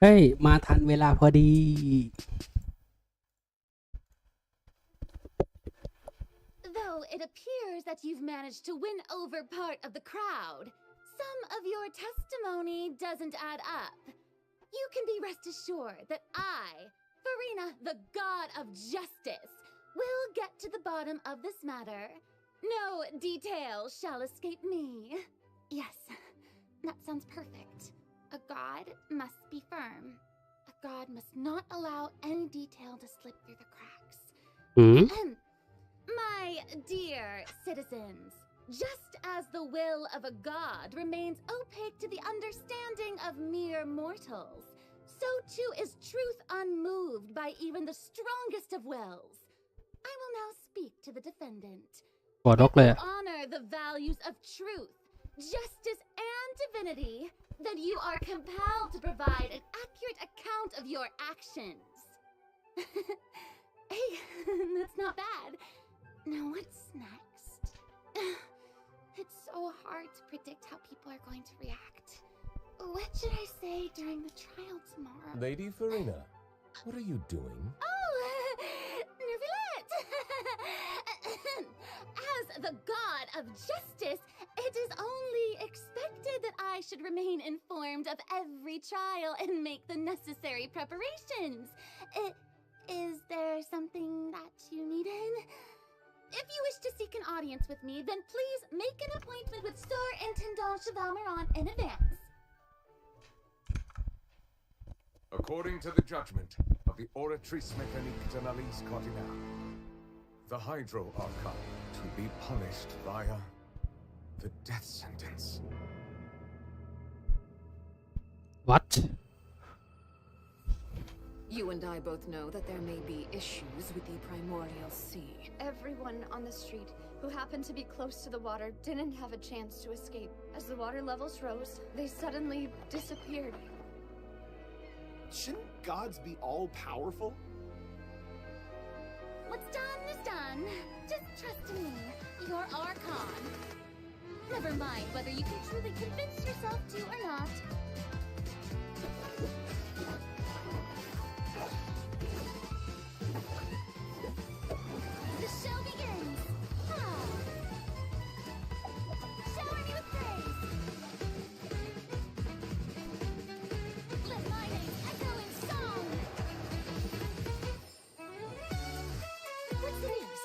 เฮ้ยมาทันเวลาพอดี Though it appears that you've managed to win over part of the crowd, some of your testimony doesn't add up. You can be rest assured that I, Farina, the god of justice, will get to the bottom of this matter. No detail shall escape me. Yes, that sounds perfect. A god must be firm. A god must not allow any detail to slip through the cracks. อืม My dear citizens, just as the will of a god remains opaque to the understanding of mere mortals, so too is truth unmoved by even the strongest of wills. I will now speak to the defendant. หัวดกเลย If อะ you honor the values of truth, justice, and divinity, then you are compelled to provide an accurate account of your actions. Hey, that's not bad. Now what's next? It's so hard to predict how people are going to react. What should I say during the trial tomorrow? Lady Farina, what are you doing? Oh, Nervillette! As the god of justice, it is only expected that I should remain informed of every trial and make the necessary preparations. Is there something that you needed? If you wish to seek an audience with me, then please make an appointment with Sir Intendant Chevalmeron in advance. According to the judgment of the Oratrice Mécanique de l'Alice Cardinal, the Hydro Archon to be punished via the death sentence. what You and I both know that there may be issues with the primordial sea. Everyone on the street who happened to be close to the water didn't have a chance to escape. As the water levels rose, they suddenly disappeared. Shouldn't gods be all-powerful? What's done is done. Just trust in me, your Archon. Never mind whether you can truly convince yourself to or not. The show begins. Ah. Shower me with praise. Let my name echo in song. What's the news?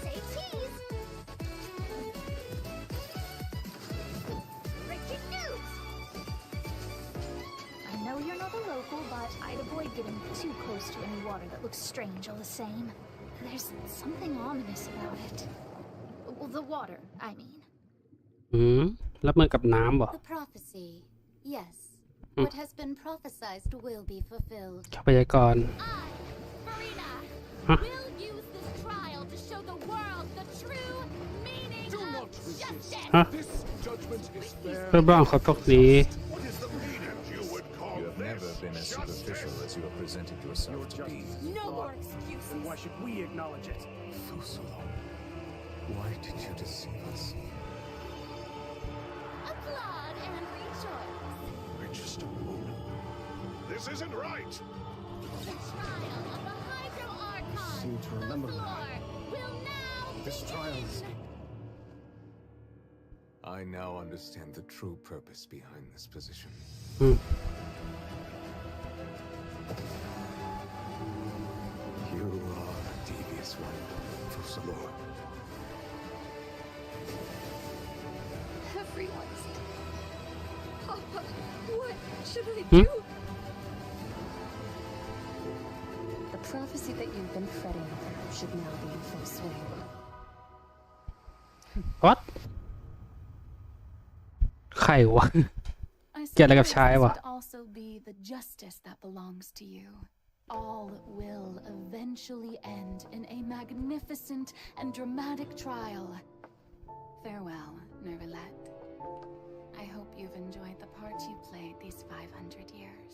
Say cheese. Breaking news. I know you're not a local, but I'd avoid getting too close to any water that looks strange all the same. There's something ominous about it. Well, the water, I mean. อืมรับมือกับน้ำบ่ The prophecy. Yes. What has been prophesied will be fulfilled. ทรัพยากร I, Farina, Huh? will use this trial to show the world the true meaning Do of not resist. justice. ฮะ This judgment is fair. เพื่อบ้างเขาตกนี้ What is the meaning you would call You have never been as superficial as you have presented yourself to be. No more excuses. Why should we acknowledge it? Fusilo, why did you deceive us? Applaud and rejoice. Register moon. This isn't right. The trial of the Hydro Archon. Seem to remember the that. floor will now This trial is... I now understand the true purpose behind this position. อืม You are a devious one, Fusilo. Everyone's... Papa, what should I Hmm? do? The prophecy that you've been fretting over should now be in full swing. what ใครวะ I Get like a suppose shy this wa. would also be the justice that belongs to you. All will eventually end in a magnificent and dramatic trial. Farewell, Nervillette. I hope you've enjoyed the part you played these 500 years.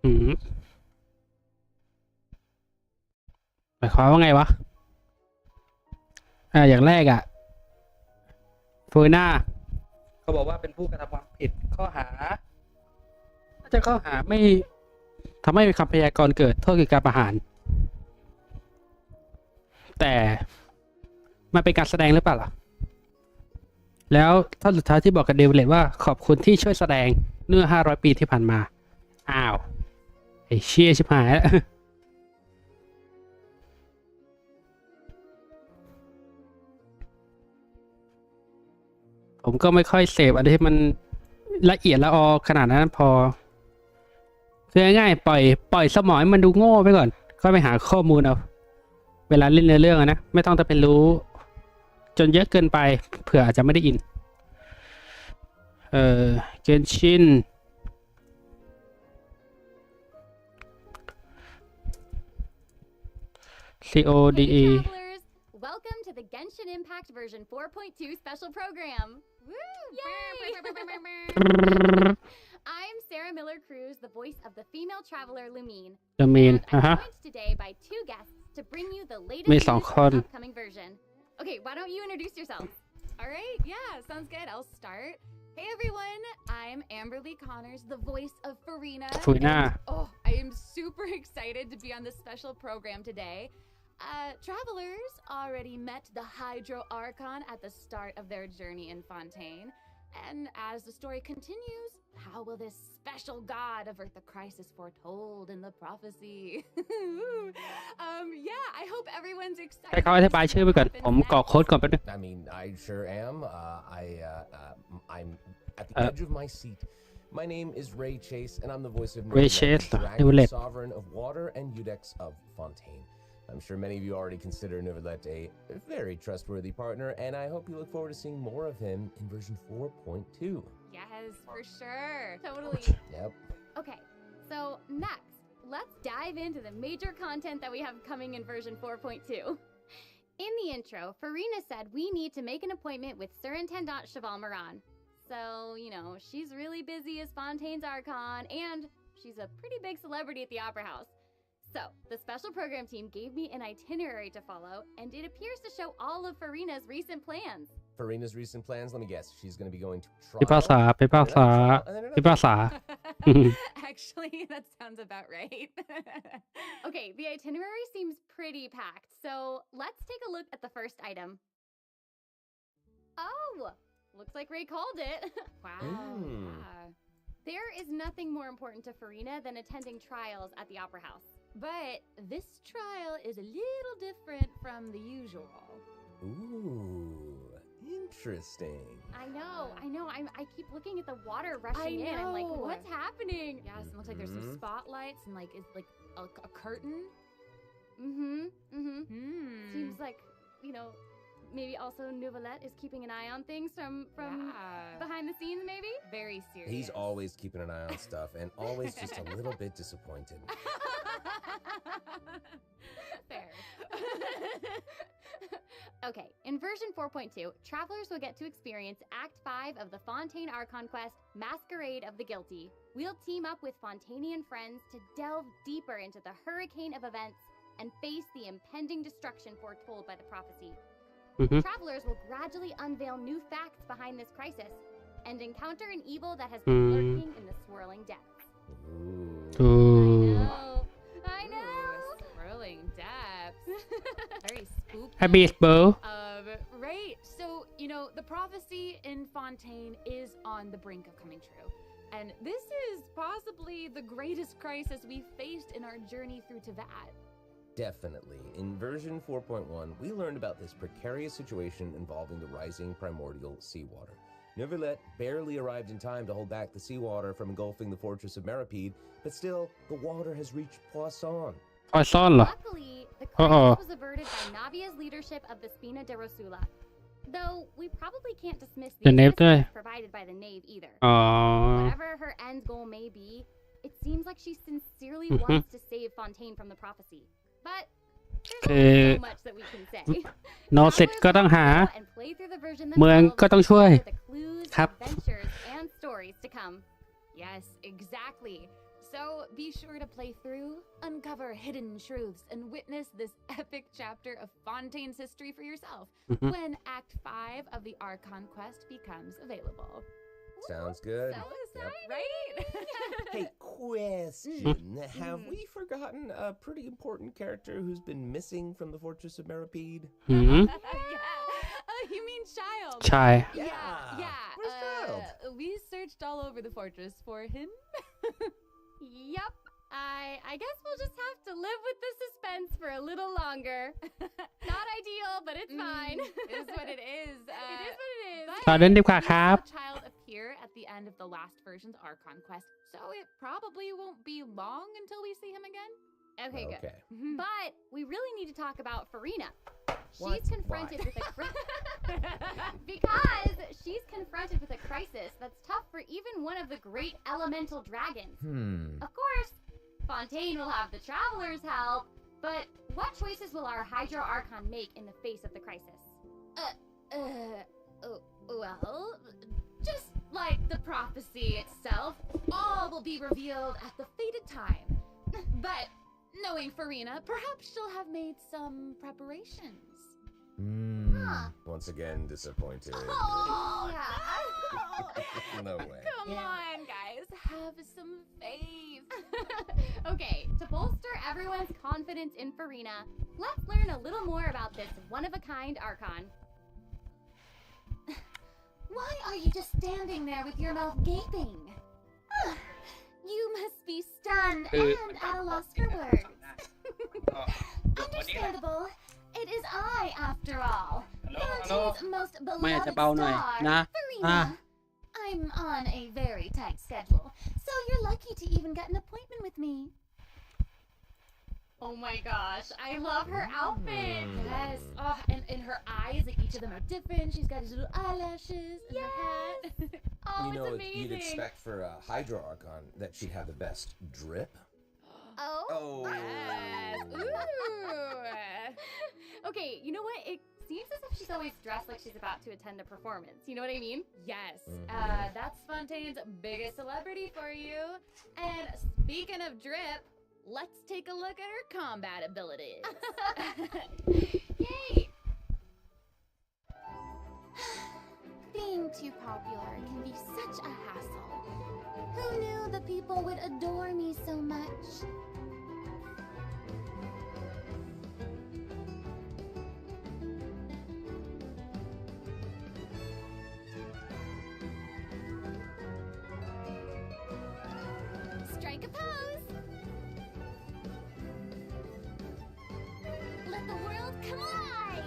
อืมหมายความ ความว่าไงวะอย่างแรกอะโฟยน่าเขาบอกว่าเป็นผู้กระทำความผิดข้อหาน่าจะข้อหาไม่ทำให้มีคำพยากรณ์เกิดโทษคือการประหารแต่มันเป็นการแสดงหรือเปล่าล่ะแล้วท่อนสุดท้ายที่บอกกับเดวิดว่าขอบคุณที่ช่วยแสดงเมื่อ500 ปีที่ผ่านมาอ้าวไอ้เชี่ยชิบหายแล้วผมก็ไม่ค่อยเสพอะไรที่มันละเอียดละออขนาดนั้นพอคือง่ายๆปล่อยสมองให้มันดูโง่ไปก่อนค่อยไปหาข้อมูลเอาเวลาเล่นเรื่องอะนะไม่ต้องจะเป็นรู้จนเยอะเกินไปเผื่ออาจจะไม่ได้อินเกนชินCODE Hey travelers, welcome to the Genshin Impact version 4.2 special program. Woo! Yay! I'm Sarah Miller Cruz, the voice of the female traveler Lumine. And I'm joined today by two guests to bring you the latest news of the upcoming version. Okay, why don't you introduce yourselves? All right, yeah, sounds good. I'll start. Hey everyone, I'm Amberly Connors, the voice of Farina. And, I am super excited to be on this special program today. Travelers already met the Hydro Archon at the start of their journey in Fontaine. And as the story continues, how will this special god avert the crisis foretold in the prophecy? Yeah, I hope everyone's excited. ให้เขาอธิบายชื่อไปก่อนผมกรอกโค้ดก่อนแป๊บนึง I mean, I sure am. I'm at the edge of my seat. My name is Ray Chase, and I'm the voice of Ray Chase, Dragon, Sovereign of Water and Udex of Fontaine. I'm sure many of you already consider Neuvillette a very trustworthy partner, and I hope you look forward to seeing more of him in version 4.2. Yes, for sure. Totally. Yep. Okay, so next, let's dive into the major content that we have coming in version 4.2. In the intro, Farina said we need to make an appointment with Surintendant Cheval Moran. So, you know, she's really busy as Fontaine's Archon, and she's a pretty big celebrity at the Opera House. So, the special program team gave me an itinerary to follow, and it appears to show all of Farina's recent plans. Farina's recent plans, let me guess, she's going to be going to พิพากษา Actually, that sounds about right. Okay, the itinerary seems pretty packed, so let's take a look at the first item. Oh, looks like Ray called it. Wow. Yeah. There is nothing more important to Farina than attending trials at the Opera House. But this trial is a little different from the usual. Ooh, interesting. I know. I keep looking at the water rushing in. I'm like, what's happening? Yes, it looks like there's some spotlights and like it's like a curtain. Seems like, you know, maybe also Neuvillette is keeping an eye on things from behind the scenes, maybe? Very serious. He's always keeping an eye on stuff and always just a little bit disappointed. Fair. Okay, in version 4.2, travelers will get to experience Act 5 of the Fontaine Archon quest, Masquerade of the Guilty. We'll team up with Fontainian friends to delve deeper into the hurricane of events and face the impending destruction foretold by the prophecy. Travelers will gradually unveil new facts behind this crisis and encounter an evil that has been lurking in the swirling depths. I know. Swirling depths. Very spooky. Happy Bow. Right. So, you know, the prophecy in Fontaine is on the brink of coming true. And this is possibly the greatest crisis we've faced in our journey through Teyvat. Definitely. In version 4.1, we learned about this precarious situation involving the rising primordial seawater. Neuvillette barely arrived in time to hold back the seawater from engulfing the fortress of Meripede, but still, the water has reached Poisson. Luckily, the crisis was averted by Navia's leadership of the Spina de Rosula. Though, we probably can't dismiss the assistance provided by the Knave either. Whatever her end goal may be, it seems like she sincerely wants to save Fontaine from the prophecy. But there's only so much that we can say. โนเสร็จก็ต้องหาเมืองก็ต้องช่วย the clues, adventures, and stories to come. Yes, exactly. So be sure to play through, uncover hidden truths, and witness this epic chapter of Fontaine's history for yourself when Act 5 of the Archon quest becomes available. Sounds good. So Yep. right? Hey, question. Have we forgotten a pretty important character who's been missing from the Fortress of Meripede? Hmm? Yeah. You mean Child? ใช่ Yeah. Where's Child? We searched all over the fortress for him. Yup. I guess we'll just have to live with the suspense for a little longer. Not ideal, but it's fine. It is what it is. It is what it is. But ต่อเรื่องดีกว่าครับ we saw Child appear at the end of the last version's Archon quest, so it probably won't be long until we see him again. Okay, good. Okay. But we really need to talk about Farina. What? She's confronted Why? with because she's confronted with a crisis that's tough for even one of the great elemental dragons. Of course, Fontaine will have the Traveler's help, but what choices will our Hydro Archon make in the face of the crisis? Well, just like the prophecy itself, all will be revealed at the fated time. But knowing Farina, perhaps she'll have made some preparations. Once again, disappointed. Oh, No way. Come on, guys, have some faith. Okay, to bolster everyone's confidence in Farina, let's learn a little more about this one-of-a-kind Archon. Why are you just standing there with your mouth gaping? You must be stunned and at a loss for words. Understandable. It is I, after all. Fontaine's most ไม่อาจจะ beloved เบาหน่อย star, นะ Farina. I'm on a very tight schedule, so you're lucky to even get an appointment with me. Oh my gosh, I love her outfit. Yes. Oh, and her eyes, like each of them are different. She's got these little eyelashes and her hat. Oh, You know, it's amazing. you'd expect for a Hydro Archon that she'd have the best drip. Oh. Oh. Yes. Ooh. Okay, you know what? It seems as if she's always dressed like she's about to attend a performance. You know what I mean? Yes. That's Fontaine's biggest celebrity for you. And speaking of drip, let's take a look at her combat abilities. Yay! Being too popular can be such a hassle. Who knew the people would adore me so much? Strike a pose! Let the world come alive!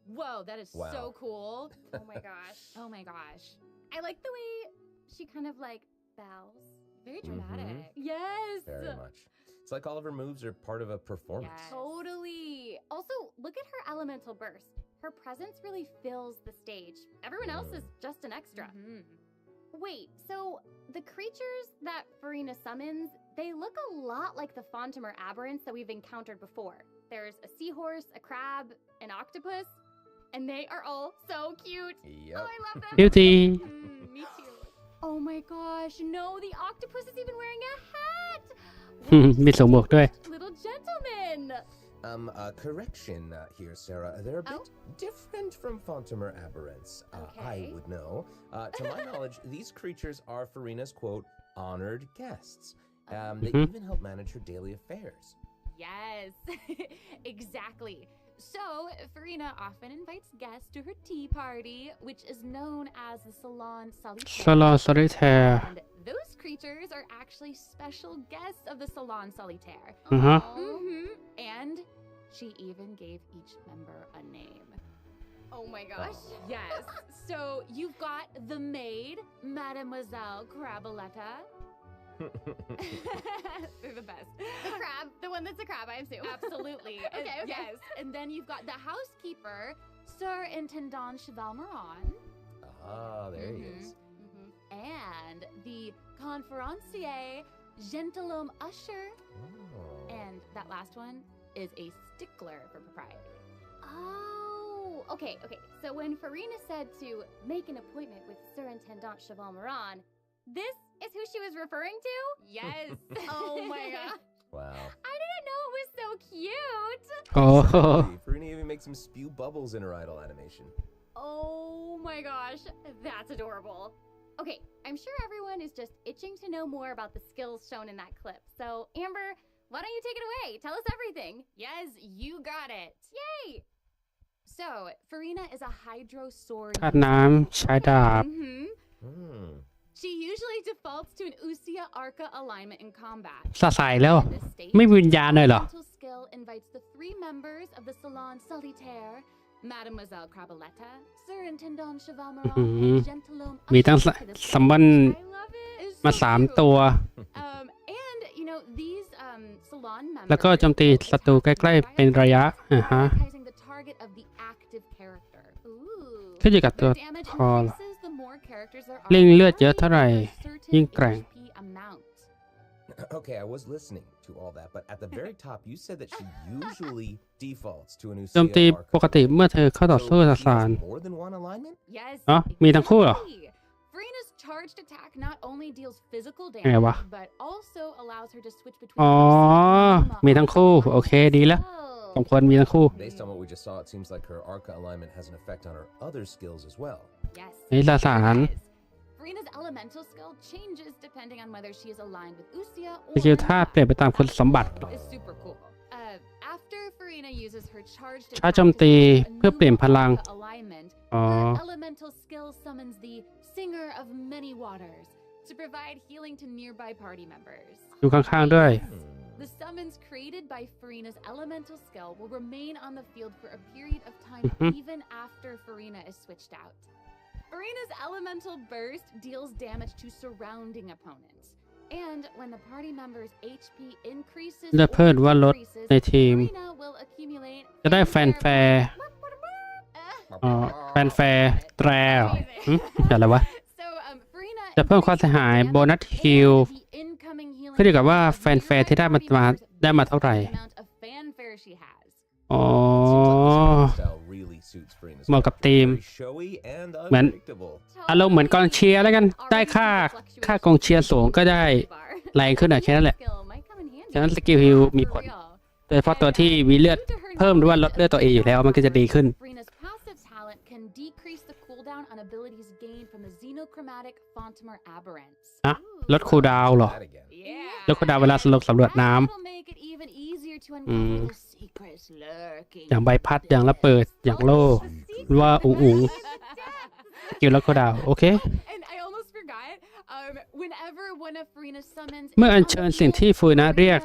Whoa, that is Wow. so cool. Oh my gosh. Oh my gosh. I like the way she kind of like bows. Very dramatic. Yes! Very much. It's like all of her moves are part of a performance. Yes. Totally. Also, look at her elemental burst. Her presence really fills the stage. Everyone else is just an extra. Wait, so the creatures that Farina summons, they look a lot like the Fontimer aberrants that we've encountered before. There's a seahorse, a crab, an octopus, and they are all so cute. Yep. Oh, I love them. คิวตี Me too. Oh my gosh, no, the octopus is even wearing a hat. มีสวมหมวกด้วย Little gentleman. Correction here, Sarah. They're a bit different from Fontimer aberrants. I Okay. would know. To my knowledge, these creatures are Farina's, quote, honored guests. They even help manage her daily affairs. Yes, exactly. So, Farina often invites guests to her tea party, which is known as the Salon Solitaire. สลอ solitaire And those creatures are actually special guests of the Salon Solitaire. อือฮะ And she even gave each member a name. Oh my gosh. Yes. So you've got the maid, Mademoiselle Craboletta. They're the best. The crab, the one that's a crab, I assume. Absolutely. Okay. Yes. And then you've got the housekeeper, Sir Intendant Cheval Moran. Ah, there he is. And the conférencier, Gentilhomme Usher. Oh. And that last one is a stickler for propriety. Oh, okay. So when Farina said to make an appointment with Surintendant Cheval Moran, this is who she was referring to? Yes. Oh my god. Wow. I didn't know it was so cute. โอ้โห Farina even makes him spew bubbles in her idle animation. Oh my gosh, that's adorable. Okay, I'm sure everyone is just itching to know more about the skills shown in that clip. So, Amber, why don't you take it away? Tell us everything. Yes, you got it. Yay! So, Farina is a hydro sword. ธาตุน้ำใช้ดาบ Hmm. She usually defaults to an Usia Arca alignment in combat. สะใสแล้ว In this state, ไม่มีวิญญาณเลยเหรอ Elemental skill invites the 3 members of the Salon Solitaire, Mademoiselle Crabaletta, Surintendant Cheval Moran, and Gentilhomme มีตั้ง ushered to the ซัมมอน I love it. It's มา so 3 cute. ตัว And you know these salon members แล้วก็โจมตีศัตรูใกล้ๆเป็นระยะอ่าฮะ prioritizing the target of the active character. Ooh. ขึ้นอยู่กับตัว Their damage พอเหรอ increases the more characters there are เร่งเลือดเยอะเท่าไหร่ for a certain ยิ่งแกร่ง HP amount. Okay, I was listening to all that, but at the very top, you said that she usually defaults to an โจมตี Usia ปกติ Arca. เมื่อเธอเข้าต่อ So สู้ she ส has สาร more than one alignment? Yes. อ๋อมีทั้งคู่เหรอ exactly. Farina's charged attack not only deals physical ไงวะ damage, but also allows her to switch between อ๋อ Usia มีทั้งคู่ โอเค ดีแล้ว Oh. สมควรมีทั้งคู่ Based on what we just saw, it seems like her Arca alignment has an effect on her other skills as well. Yes. นี่สสาร Yes. Farina's elemental skill changes depending on whether she is aligned with Usia สกิล or ธาตุเปลี่ยนไปตามคุณสมบัติ is super cool. After Farina uses her charged ใช้ attack โจม to ตี switch a เพื่อเปลี่ยน new พลัง Arca alignment, อ๋อ her elemental skill summons the Singer of Many Waters to provide healing to nearby party members. อยู่ข้างๆด้วย The summons created by Farina's elemental skill will remain on the field for a period of time even after Farina is switched out. Farina's elemental burst deals damage to surrounding opponents. And when the party member's HP increases และ or เพิ่มว่าลด decreases, ในทีม Farina will accumulate จะได้แฟนแฟร์ อ๋อแฟนแฟร์แตรเหรอหึอะไรวะ So, Farina จะเพิ่มความเสียหายโบนัสฮิล and the incoming healing ขึ้นอยู่กับว่า of แฟนแฟร์ที่ได้มา party members ได้มาเท่าไหร่ the amount of fanfare she has. อ๋อ Seems like this style really suits Farina's เหมาะกับ character. ทีม Very showy and เหมือน unpredictable. อารมณ์เหมือนกองเชียร์แล้วกัน ได้ค่ากองเชียร์สูงก็ได้แรงขึ้นหน่อยแค่นั้นแหละ ฉะนั้นสกิลฮิลมีผล โดยเฉพาะตัวที่มีเลือดเพิ่มหรือว่าลดเลือดตัวเองอยู่แล้วมันก็จะดีขึ้น Farina's passive talent can decrease the cooldown on abilities gained from the xenochromatic Fontamer aberrants. นะลดคูลดาวน์เหรอ That again. Yeah. ลดคูลดาวน์เวลาสำรวจน้ That'll make it even easier to uncover the secrets lurking ำอย่างใบพัดอย่างระเบิดอย่างโล่หรือว่าอุ๋งสกิลลดคูลดาวน์โอเค And I almost forgot. Whenever one of Farina's summons เมื่ออัญเชิญสิ่งที่ฟูนะเรียก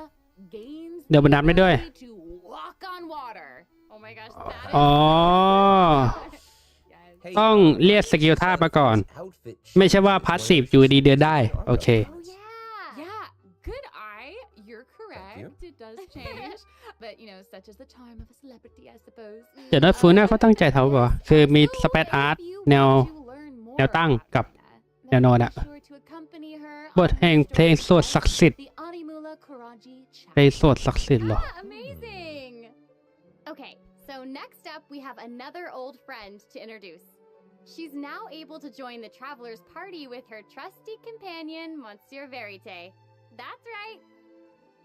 gains เดี๋ยวบนน้ำได้ด้วย the ability to walk on water. Oh my gosh, that is อ๋อ yes. ต้องเรียกสกิลธาตุมาก่อน Outfit ไม่ใช่ว่าพาสซีฟอยู่ดีเดินได้ โอเค Oh yeah. Yeah, good eye. You're correct. you. It does change. But, you know, such is the charm of a celebrity, I suppose. เดี๋ยวนะฟูน่าเขาตั้งใจทำป่ะคือมีสเปซอาร์ตแนว แนวตั้งกับแนวนอนอะ บทแห่งเพลงสวดศักดิ์สิทธิ์ เพลงสวดศักดิ์สิทธิ์เหรอ Amazing. Okay, so next up we have another old friend to introduce. She's now able to join the traveler's party with her trusty companion, Monsieur Verite. That's right.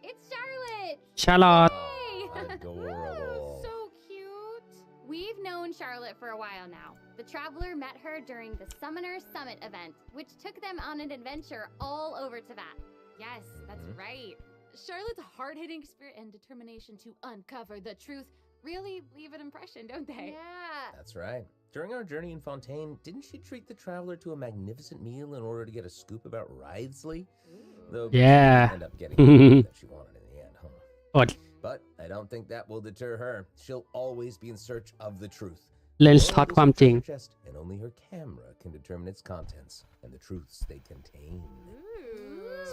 It's Charlotte. ชาร์ลอต Hey. Adorable. So cute. We've known Charlotte for a while now. The traveler met her during the Summoner Summit event, which took them on an adventure all over Teyvat. Yes, that's right. Charlotte's hard-hitting spirit and determination to uncover the truth really leave an impression, don't they? Yeah. That's right. During our journey in Fontaine, didn't she treat the traveler to a magnificent meal in order to get a scoop about Ridesley? Though she Yeah. didn't end up getting everything that she wanted in the end, huh? อด But I don't think that will deter her. She'll always be in search of the truth. เลนส์ท็อตความจริง Chest, and only her camera can determine its contents and the truths they contain.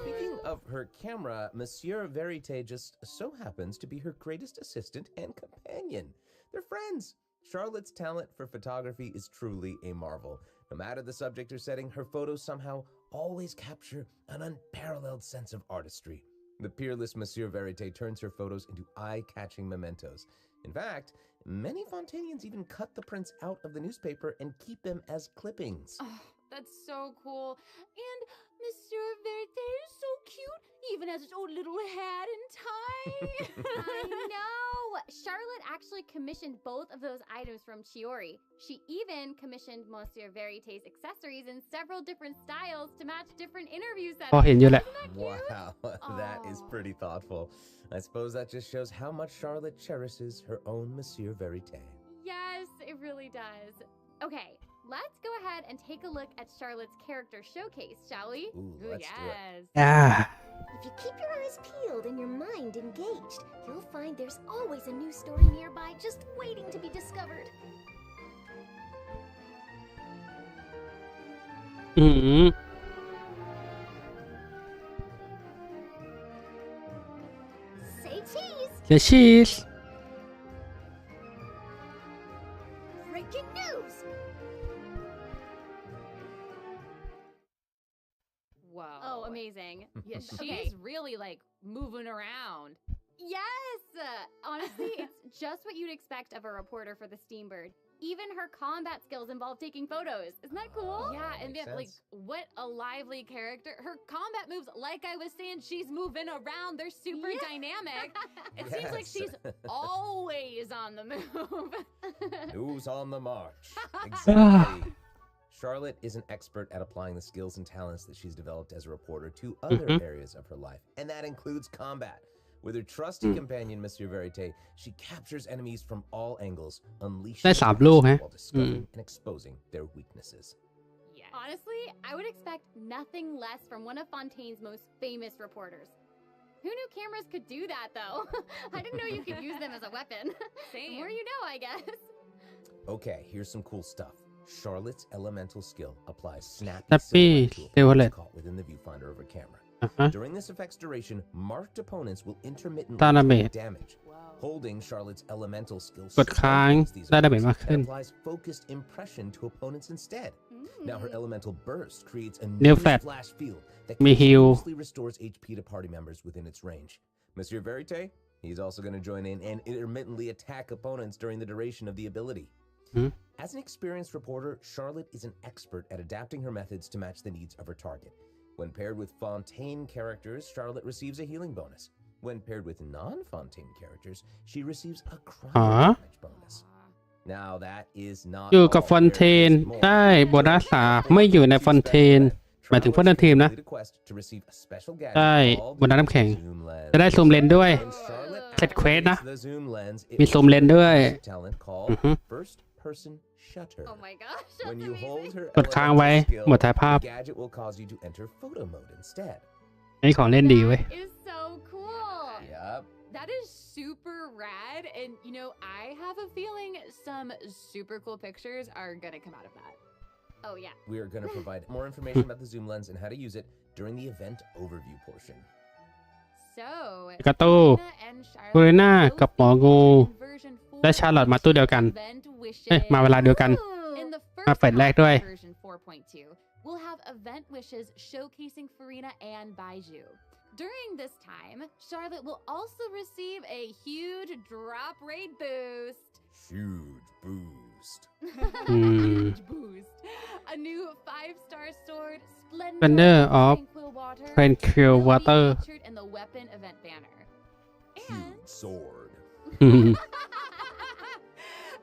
Speaking of her camera, Monsieur Verite just so happens to be her greatest assistant and companion. They're friends. Charlotte's talent for photography is truly a marvel. No matter the subject or setting, her photos somehow always capture an unparalleled sense of artistry. The peerless Monsieur Verite turns her photos into eye-catching mementos. In fact, many Fontanians even cut the prints out of the newspaper and keep them as clippings. Oh, that's so cool. And Monsieur Verte is so cute. He even has his own little hat and tie. I know! Charlotte actually commissioned both of those items from Chiori. She even commissioned Monsieur Verite's accessories in several different styles to match different interview พอ settings. เห็นอยู่แหละ Wow, that is pretty thoughtful. I suppose that just shows how much Charlotte cherishes her own Monsieur Verite. Yes, it really does. Okay, let's go ahead and take a look at Charlotte's character showcase, shall we? Ooh, let's do it. อ่า If you keep your eyes peeled and your mind engaged, you'll find there's always a new story nearby just waiting to be discovered. อืม Say cheese! เดี๋ยวชีส Breaking news! Whoa. Oh, amazing. Yeah, she Okay. is really like moving around. Yes! Honestly, it's just what you'd expect of a reporter for the Steambird. Even her combat skills involve taking photos. Isn't that cool? Yeah, and Makes then like sense. what a lively character. Her combat moves, like I was saying, she's moving around. They're super Yeah. dynamic. It seems like Yes. she's always on the move. Who's on the march? Exactly. Charlotte is an expert at applying the skills and talents that she's developed as a reporter to other areas of her life, and that includes combat. With her trusty companion, Monsieur Verite, she captures enemies from all angles, unleashing ได้ their 3 ลูก powers ฮะ while discovering and exposing their weaknesses. Yes. Honestly, I would expect nothing less from one of Fontaine's most famous reporters. Who knew cameras could do that, though? I didn't know you could use them as a weapon. The Same. more you know, I guess. Okay, here's some cool stuff. Charlotte's elemental skill applies snappy Snappy silhouette to silhouette. opponents caught within the viewfinder of a camera. อ่ะฮะ During this effect's duration, marked opponents will intermittently Damage. take damage. Holding Charlotte's elemental skill กดค้าง strengthens these ได้ดาเมจ opponents มากขึ้น and applies focused impression to opponents instead. Now her elemental burst creates a New new flat. flash field that Me heal. continuously restores HP to party members within its range. Monsieur Verite, he's also going to join in and intermittently attack opponents during the duration of the ability. As an experienced reporter, Charlotte is an expert at adapting her methods to match the needs of her target. When paired with Fontaine characters, Charlotte receives a healing bonus. When paired with non-Fontaine characters, she receives a crime damage bonus. Now that is not อยู่กับ all. ฟอนเทน There is more. ได้โบนัส3ไม่อยู่ในฟอนเทน หมายถึงพวกนั้นทีมนะ Complete a quest to receive a special gadget ได้ called โบนัสน้ำแข็ง Zoom Lens. จะได้ซูมเลนส์ด้วย When Charlotte เสร็จเควสนะ activates the Zoom Lens, it มีซูมเลนส์ด้วย receives a talent called First Person Shutter. Oh my gosh, that's When you hold amazing. her กดค้างไว้ elemental skill, หมดถ่ายภาพ the gadget will cause you to enter photo mode instead. นี่ของเล่นดีเว้ย That is so cool. Yup. That is super rad. And, you know, I have a feeling some super cool pictures are going to come out of that. Oh yeah. We are going to provide more information about the zoom lens and how to use it during the event overview portion. So, กระตู้ Farina and ฟูริน่า Charlotte กับหมองู both in version และชาร์ลอตมาตู้เดียวกัน event เอ๊ะ wishes. มาเวลาเดียวกัน In the มา first เฟสแรก half ด้วย of version 4.2, we'll have event wishes showcasing Farina and Baiju. During this time, Charlotte will also receive a huge drop rate boost. Huge boost. Huge boost. A new 5-star sword, Splendor Splendor of Tranquil Water, Tranquil will be Water featured in the weapon event banner. And Huge sword.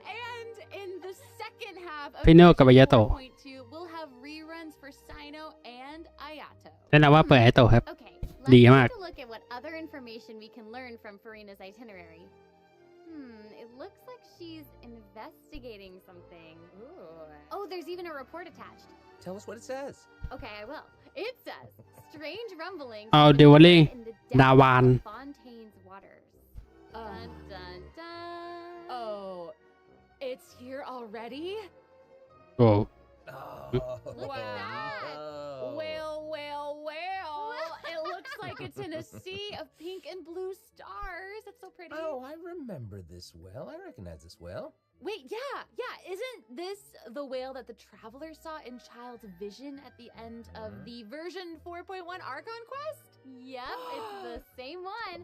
And in the second half of Pino version Caballetto 4.2, we'll have reruns for Sino and Ayato. แนะนำว่าเปิดไอโตะครับ Okay, ดี let's มาก take a look at what other information we can learn from Farina's itinerary. It looks like she's investigating something. Oh, there's even a report attached. Tell us what it says. Okay, I will. It says, strange rumblings Oh, have been Devouring heard in the depths Dawan. of Fontaine's waters. Oh. Dun, dun, dun. Oh, it's here already? โอ้ Oh, Look at that. no. Well, it looks like it's in a sea of pink and blue stars. That's so pretty. Oh, I remember this well. I recognize this well. Wait, yeah. Isn't this the whale that the traveler saw in Child's vision at the end of the version 4.1 Archon quest? Yep, it's the same one.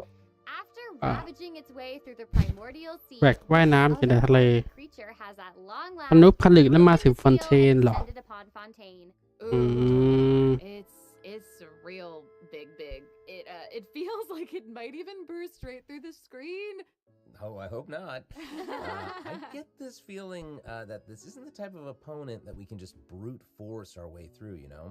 After ravaging its way through the primordial sea, แหวกว่ายน้ำอยู่ในทะเล the creature has at long มนุษ last ย์ผลึกแล้วมาถึงฟอนเทนเหรอ descended upon Fontaine. อืม It's real big. It feels like it might even burst right through the screen. Oh, I hope not. I get this feeling that this isn't the type of opponent that we can just brute force our way through, you know?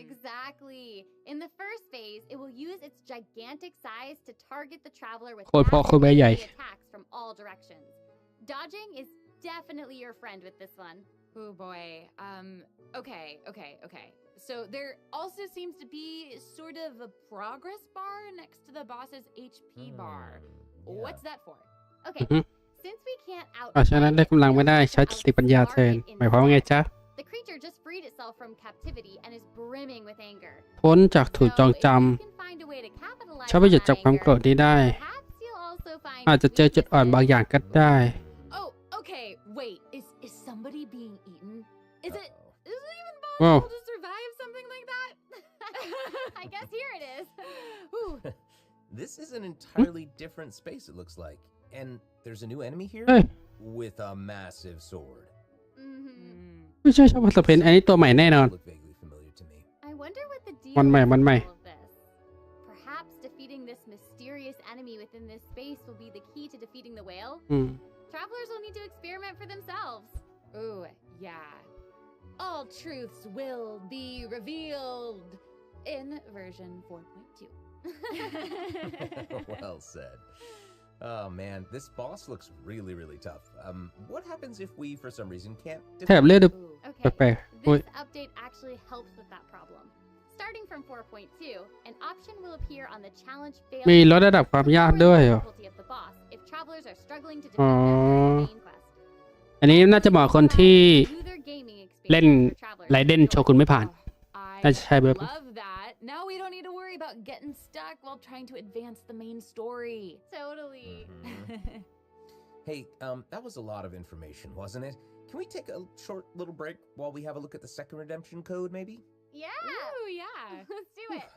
Exactly. In the first phase, it will use its gigantic size to target the traveler with โคตรพ่อโคตรแม่ใหญ่ attacks from all directions. Dodging is definitely your friend with this one. Oh boy. Okay. So there also seems to be sort of a progress bar next to the boss's HP bar. Yeah. What's that for? Okay, since we can't ฉะนั้นได้กำลังไม่ได้ใช้สติปัญญาแทนหมายความว่าไงจ๊ะ The creature just freed itself from captivity and is brimming with anger. พ้นจากถูกจองจำใช้ประโยชน์จากความโกรธนี้ได้ อาจจะเจอจุดอ่อนบางอย่างก็ได้ Oh, okay. Wait, is somebody being eaten? Is it even Whoa. possible to survive something like that? I guess here it is. Ooh. This is an entirely different space, it looks like. And there's a new enemy here เฮ้ย with a massive sword.ไม่ใช่ชอบผสมเพนอันนี้ตัวใหม่แน่นอน Look vaguely familiar to me. I wonder what the deal มันใหม่ is มันใหม่ with all of this. Perhaps defeating this mysterious enemy within this space will be the key to defeating the whale. อืม Travelers will need to experiment for themselves. Ooh, yeah. All truths will be revealed in version 4.2. Well said. Oh man, this boss looks really tough. What happens if we, for some reason, can't แถบเลือดดู Okay, แปลกๆอุ้ย this update actually helps with that problem. Starting from 4.2, an option will appear on the challenge failed มีลดระดับความยากด้วยเหรอ difficulty of the boss if travelers are struggling to อ๋อ defeat them in the main quest. อันนี้น่าจะเหมาะคนที่ Do their gaming เล่น experience for travelers. ไรเดนโชกุนไม่ผ่าน I น่าจะใช่เบิร์ love that. Now we don't need to worry about getting stuck while trying to advance the main story. Totally. Hey, that was a lot of information, wasn't it? Can we take a short little break while we have a look at the second redemption code, maybe? Yeah. Ooh, yeah. Let's do it.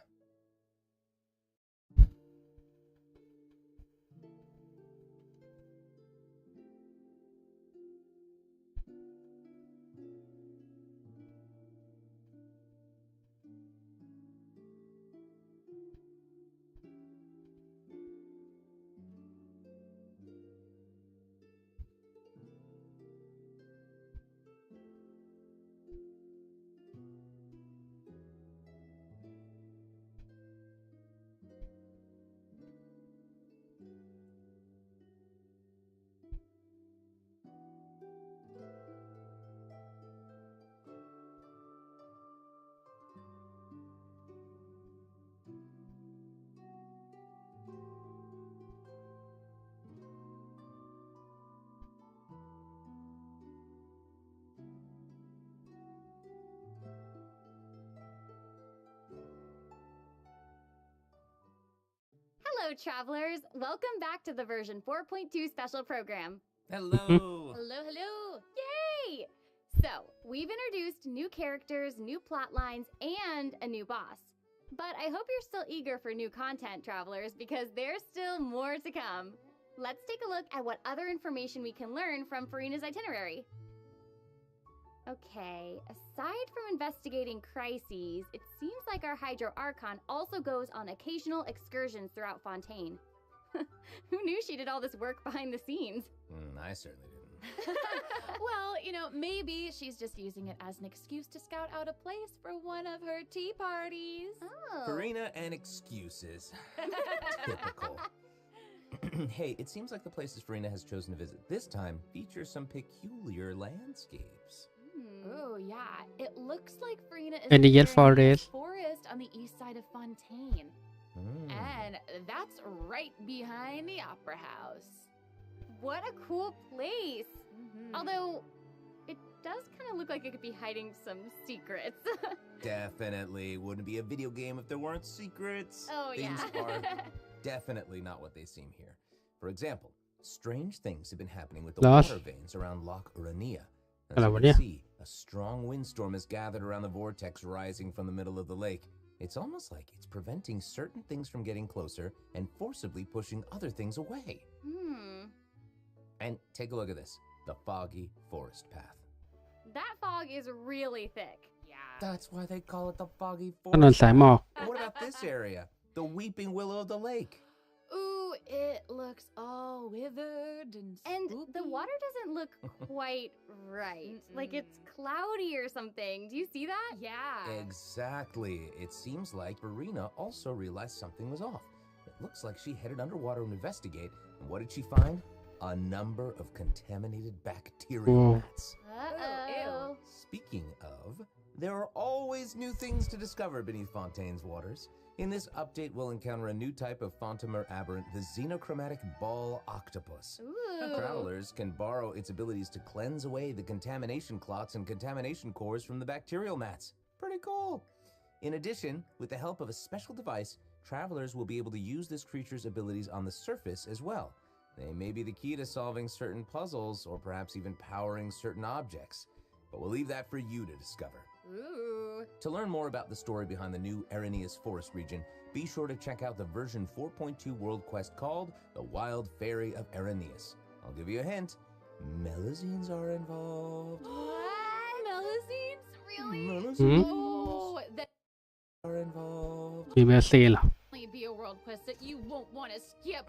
Hello, travelers. Welcome back to the version 4.2 special program. Hello. Hello. Yay! So, we've introduced new characters, new plot lines, and a new boss. But I hope you're still eager for new content, travelers, because there's still more to come. Let's take a look at what other information we can learn from Furina's itinerary. Okay, aside from investigating crises, it seems like our Hydro Archon also goes on occasional excursions throughout Fontaine. Who knew she did all this work behind the scenes? I certainly didn't. Well, you know, maybe she's just using it as an excuse to scout out a place for one of her tea parties. Oh. Farina and excuses. Typical. Hey, it seems like the places Farina has chosen to visit this time feature some peculiar landscapes. Oh, yeah. It looks like Farina is And the Yet exploring a Forest. forest on the east side of Fontaine. And that's right behind the Opera House. What a cool place! Although, it does kind of look like it could be hiding some secrets. Definitely wouldn't be a video game if there weren't secrets. Oh, Things yeah. are definitely not what they seem here. For example, strange things have been happening with the Gosh. water veins around Loch Urania. As Hello, you what can do see, a strong windstorm has gathered around the vortex rising from the middle of the lake. It's almost like it's preventing certain things from getting closer and forcibly pushing other things away. And take a look at this, the foggy forest path. That fog is really thick. Yeah. That's why they call it the foggy ถนน forest สายหมอก path. What about this area? The weeping willow of the lake. Ooh, it looks all withered and And the spoopy. water doesn't look quite right. Like it's cloudy or something. Do you see that? Yeah. Exactly. It seems like Verena also realized something was off. It looks like she headed underwater to investigate. And what did she find? A number of contaminated bacterial Whoa. mats. Uh-oh. Speaking of, there are always new things to discover beneath Fontaine's waters. In this update, we'll encounter a new type of Fontamer aberrant, the xenochromatic ball octopus. Ooh. Travelers can borrow its abilities to cleanse away the contamination clots and contamination cores from the bacterial mats. Pretty cool. In addition, with the help of a special device, travelers will be able to use this creature's abilities on the surface as well. They may be the key to solving certain puzzles or perhaps even powering certain objects. But we'll leave that for you to discover. Ooh. To learn more about the story behind the new Arrhenius Forest region, be sure to check out the version 4.2 world quest called The Wild Fairy of Arrhenius. I'll give you a hint. Melazines are involved. What? Melazines? Really? Melazines Oh, that are involved. มีเมลซีเหรอ may be a world quest that you won't want to skip.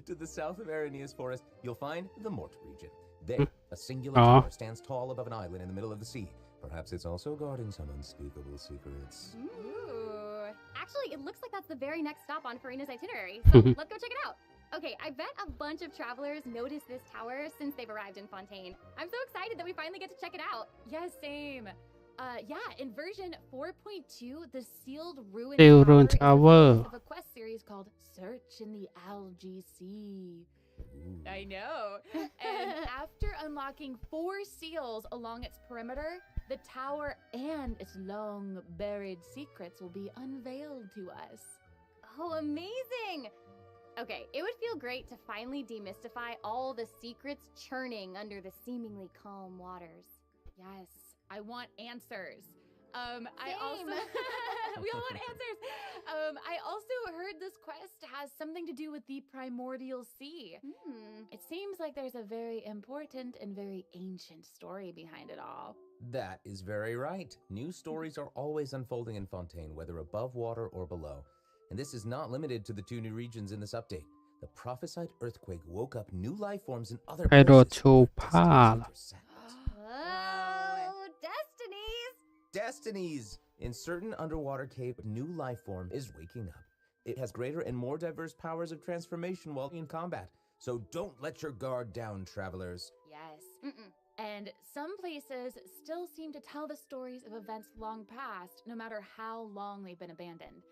To the south of Arrhenius Forest, you'll find the Mort region. There, a singular Oh. tower stands tall above an island in the middle of the sea. Perhaps it's also guarding some unspeakable secrets. Ooh. Actually, it looks like that's the very next stop on Farina's itinerary. So let's go check it out. Okay, I bet a bunch of travelers noticed this tower since they've arrived in Fontaine. I'm so excited that we finally get to check it out. Yeah, same. Yeah, in version 4.2, the Sealed Ruin Sealed Ruin Tower Tower. is the focus of a quest series called Search in the Algae Sea. I know. And after unlocking 4 seals along its perimeter, the tower and its long buried secrets will be unveiled to us. Oh, amazing! Okay, it would feel great to finally demystify all the secrets churning under the seemingly calm waters. Yes, I want answers. I Same. also we all want answers. I also heard this quest has something to do with the primordial sea. It seems like there's a very important and very ancient story behind it all. That is very right. New stories are always unfolding in Fontaine, whether above water or below. And this is not limited to the 2 new regions in this update. The prophesied earthquake woke up new life forms in other ไฮโดร places. ชูผ้า Destinies เหรอ intersect. Oh, destinies! Destinies! In certain underwater cave, new life form is waking up. It has greater and more diverse powers of transformation while in combat. So don't let your guard down, travelers. Yes. And some places still seem to tell the stories of events long past, no matter how long they've been abandoned.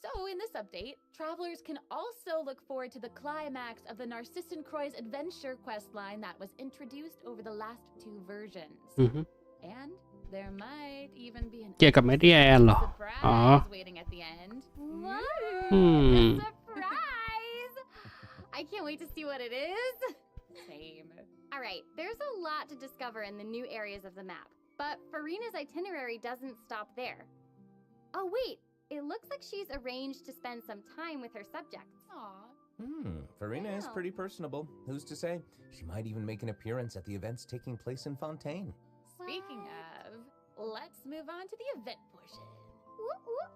So, in this update, travelers can also look forward to the climax of the Narcissan Croix adventure questline that was introduced over the last 2 versions. อือฮึ And there might even be an เกี่ยวกับแมดดี้แอนเหรอ อ๋อ surprise waiting at the end. Hmm. Ooh, surprise! I can't wait to see what it is. Same. All right, there's a lot to discover in the new areas of the map, but Farina's itinerary doesn't stop there. Oh, wait, it looks like she's arranged to spend some time with her subjects. Aw. Farina is Wow. pretty personable. Who's to say? She might even make an appearance at the events taking place in Fontaine. Speaking of, let's move on to the event portion. Whoop, whoop.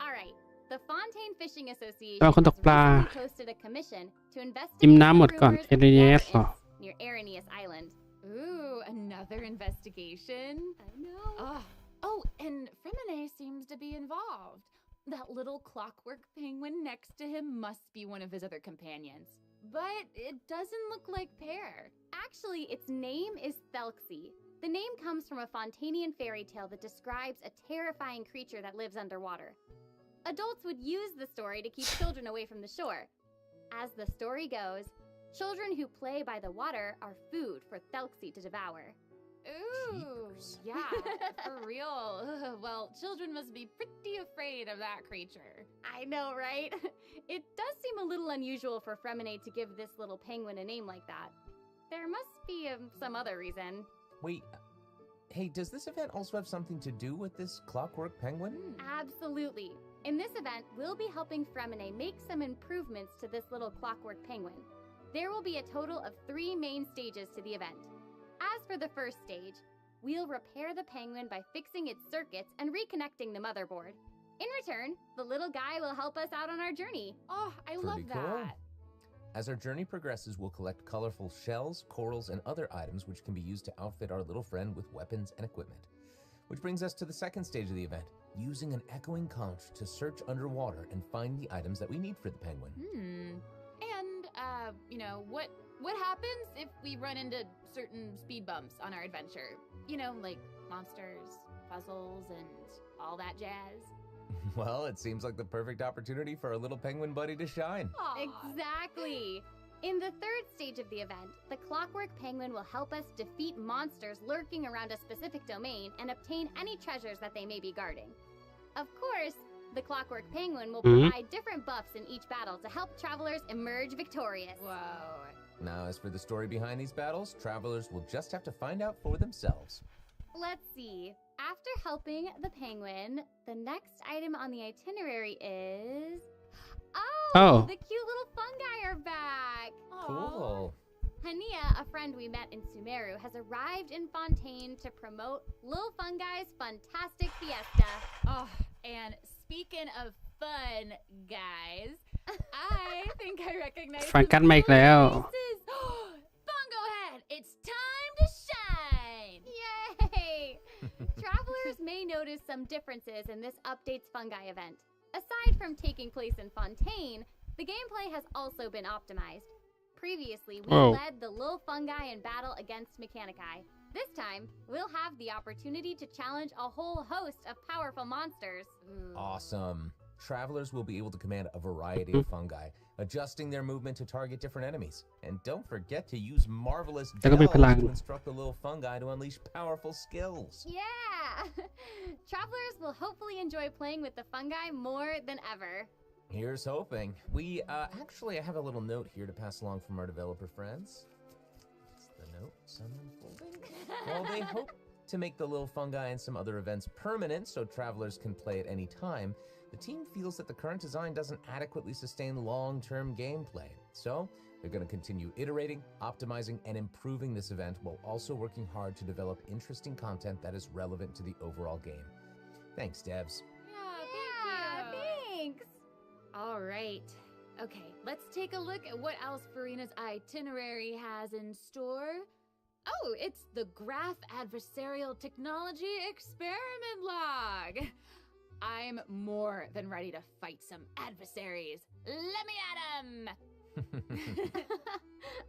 All right, the Fontaine Fishing Association เอาคนตกปลา has recently posted a commission to จิ้ม investigate น้ำหมด the ก่อน rumors เอ of เดเย water สเหรอ imps near Arrhenius Island. Ooh, another investigation. I know. Oh, and Fremine seems to be involved. That little clockwork penguin next to him must be one of his other companions. But it doesn't look like Pear. Actually, its name is Thelxie. The name comes from a Fontanian fairy tale that describes a terrifying creature that lives underwater. Adults would use the story to keep children away from the shore. As the story goes, children who play by the water are food for Thelxie to devour. Ooh, Jeepers. yeah, for real. Well, children must be pretty afraid of that creature. I know, right? It does seem a little unusual for Fremine to give this little penguin a name like that. There must be some other reason. Wait, hey, does this event also have something to do with this clockwork penguin? Absolutely. In this event, we'll be helping Fremine make some improvements to this little clockwork penguin. There will be a total of 3 main stages to the event. As for the first stage, we'll repair the penguin by fixing its circuits and reconnecting the motherboard. In return, the little guy will help us out on our journey. Oh, I love Pretty that. cool. As our journey progresses, we'll collect colorful shells, corals, and other items which can be used to outfit our little friend with weapons and equipment. Which brings us to the second stage of the event, using an echoing conch to search underwater and find the items that we need for the penguin. And, you know, what happens if we run into certain speed bumps on our adventure? You know, like monsters, puzzles, and all that jazz. Well, it seems like the perfect opportunity for our little penguin buddy to shine. Aw. Exactly. In the third stage of the event, the clockwork penguin will help us defeat monsters lurking around a specific domain and obtain any treasures that they may be guarding. Of course, the clockwork penguin will provide different buffs in each battle to help travelers emerge victorious. Whoa. Now, as for the story behind these battles, travelers will just have to find out for themselves. Let's see. After helping the penguin, the next item on the itinerary is... Oh. The cute little fungi are back! Cool. Hania, a friend we met in Sumeru, has arrived in Fontaine to promote Lil Fungi's Fantastic Fiesta. Oh, and speaking of fun, guys, I think I recognize ฟังกันมาอีกแล้ว faces. Fungo Head, it's time to shine! Yay! Travelers may notice some differences in this update's fungi event. Aside from taking place in Fontaine, the gameplay has also been optimized. Previously, we led the Lil Fungi in battle against Mechanici. This time, we'll have the opportunity to challenge a whole host of powerful monsters. Awesome. Travelers will be able to command a variety of fungi, adjusting their movement to target different enemies. And don't forget to use marvelous That'll be bells palang. to instruct the little fungi to unleash powerful skills. Yeah! Travelers will hopefully enjoy playing with the fungi more than ever. Here's hoping. We actually have a little note here to pass along from our developer friends. It's the note someone folding. Well, they hope to make the little fungi and some other events permanent so travelers can play at any time. The team feels that the current design doesn't adequately sustain long-term gameplay. So, they're going to continue iterating, optimizing, and improving this event while also working hard to develop interesting content that is relevant to the overall game. Thanks, devs. Yeah, Thanks! All right. Okay, let's take a look at what else Farina's itinerary has in store. Oh, it's the Graph Adversarial Technology Experiment Log. I'm more than ready to fight some adversaries. Let me at 'em!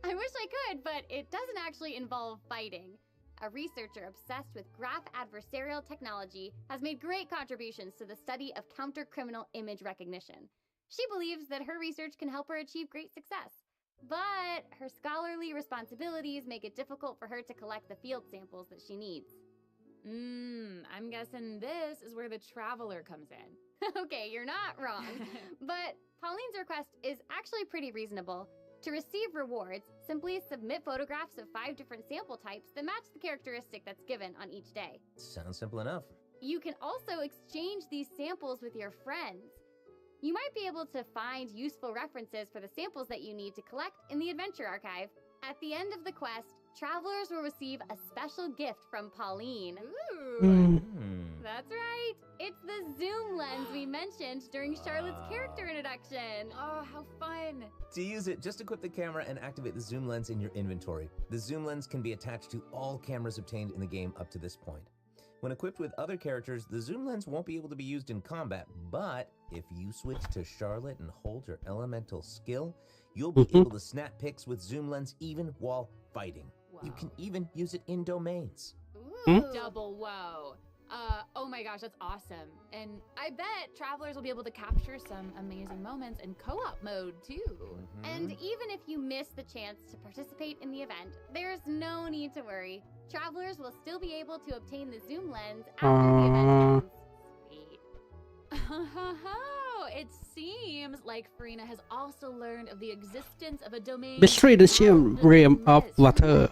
I wish I could, but it doesn't actually involve fighting. A researcher obsessed with graph adversarial technology has made great contributions to the study of counter-criminal image recognition. She believes that her research can help her achieve great success. But her scholarly responsibilities make it difficult for her to collect the field samples that she needs. I'm guessing this is where the traveler comes in. Okay, you're not wrong. But Pauline's request is actually pretty reasonable. To receive rewards, simply submit photographs of 5 different sample types that match the characteristic that's given on each day. Sounds simple enough. You can also exchange these samples with your friends. You might be able to find useful references for the samples that you need to collect in the Adventure Archive. At the end of the quest, travelers will receive a special gift from Pauline. Ooh. That's right! It's the zoom lens we mentioned during Charlotte's character introduction. Oh, how fun. To use it, just equip the camera and activate the zoom lens in your inventory. The zoom lens can be attached to all cameras obtained in the game up to this point. When equipped with other characters, the zoom lens won't be able to be used in combat, but if you switch to Charlotte and hold her elemental skill, you'll be able to snap pics with zoom lens even while fighting. Whoa. You can even use it in domains. Ooh, double whoa. Oh my gosh, that's awesome. And I bet travelers will be able to capture some amazing moments in co-op mode too. And even if you miss the chance to participate in the event, there's no need to worry. travelers will still be able to obtain the zoom lens after the event ends. Sweet. It seems like Farina has also learned of the existence of a domain Mystery in the realm of water.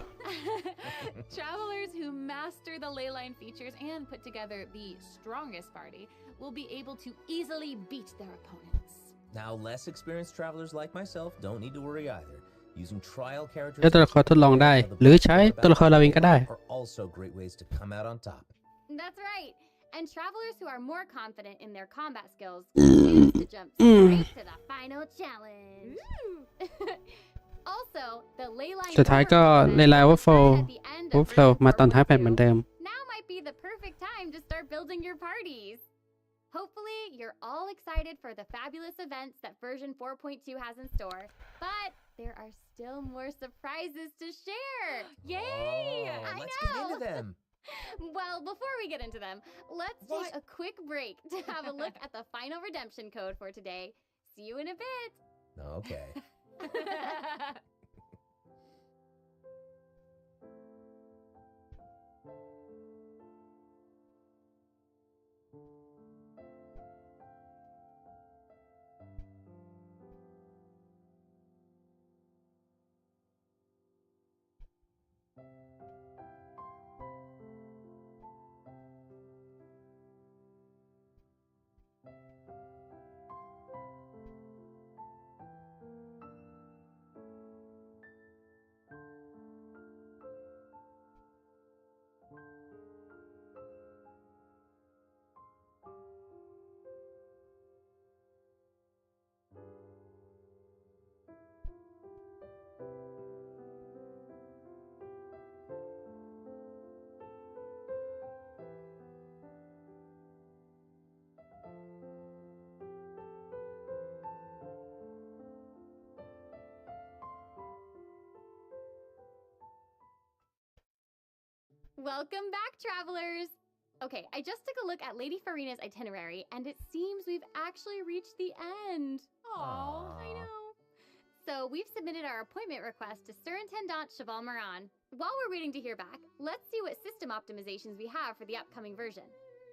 Travelers who master the leyline features and put together the strongest party will be able to easily beat their opponents. Now, less experienced travelers like myself don't need to worry either. Using trial characters ใช้ตัวละครทดลองได้หรือใช้ตัวละครเราเองก็ได้ are also great ways to come out on top. That's right. And travelers who are more confident in their combat skills choose to jump straight to the final challenge. Also, the leyline สุดท้ายก็เลไลน์ว่าโฟมาตอนท้ายแผ่นเหมือนเดิม Now might be the perfect time to start building your parties. Hopefully, you're all excited for the fabulous events that version 4.2 has in store, but there are still more surprises to share. Yay! Oh, let's get into them. Well, before we get into them, let's take a quick break to have a look at the final redemption code for today. See you in a bit. Okay. Welcome back, travelers! Okay, I just took a look at Lady Farina's itinerary, and it seems we've actually reached the end. Aww. I know. So we've submitted our appointment request to Surintendant Cheval Moran. While we're waiting to hear back, let's see what system optimizations we have for the upcoming version.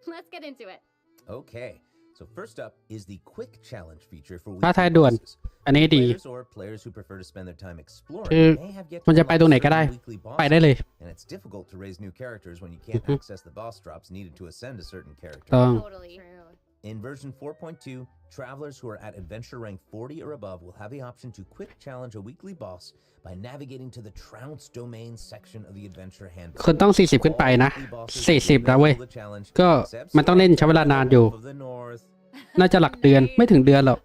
Let's get into it. Okay. So first up is the quick challenge feature for ท้าทายด่วน bosses. อันนี้ดี Players or players who prefer to spend their time exploring คือ may have yet มัน to จะไปตรงไหน unlock ก็ได้ certain weekly ไปได้เลย bosses, and it's difficult to raise new characters when you can't access the boss drops needed to ascend a certain character. ต้อง Totally. True. In version 4.2, travelers who are at adventure rank 40 or above will have the option to quick challenge a weekly boss by navigating to the Trounce domain section of the adventure handbook. คนต้อง40ขึ้นไปนะ All weekly bosses 40นะเว้ย will the challenge ก็ except มันต้องเล่นใช้เวลานานอยู่ of the North. น่าจะหลักเดือนไม่ถึงเดือนหรอก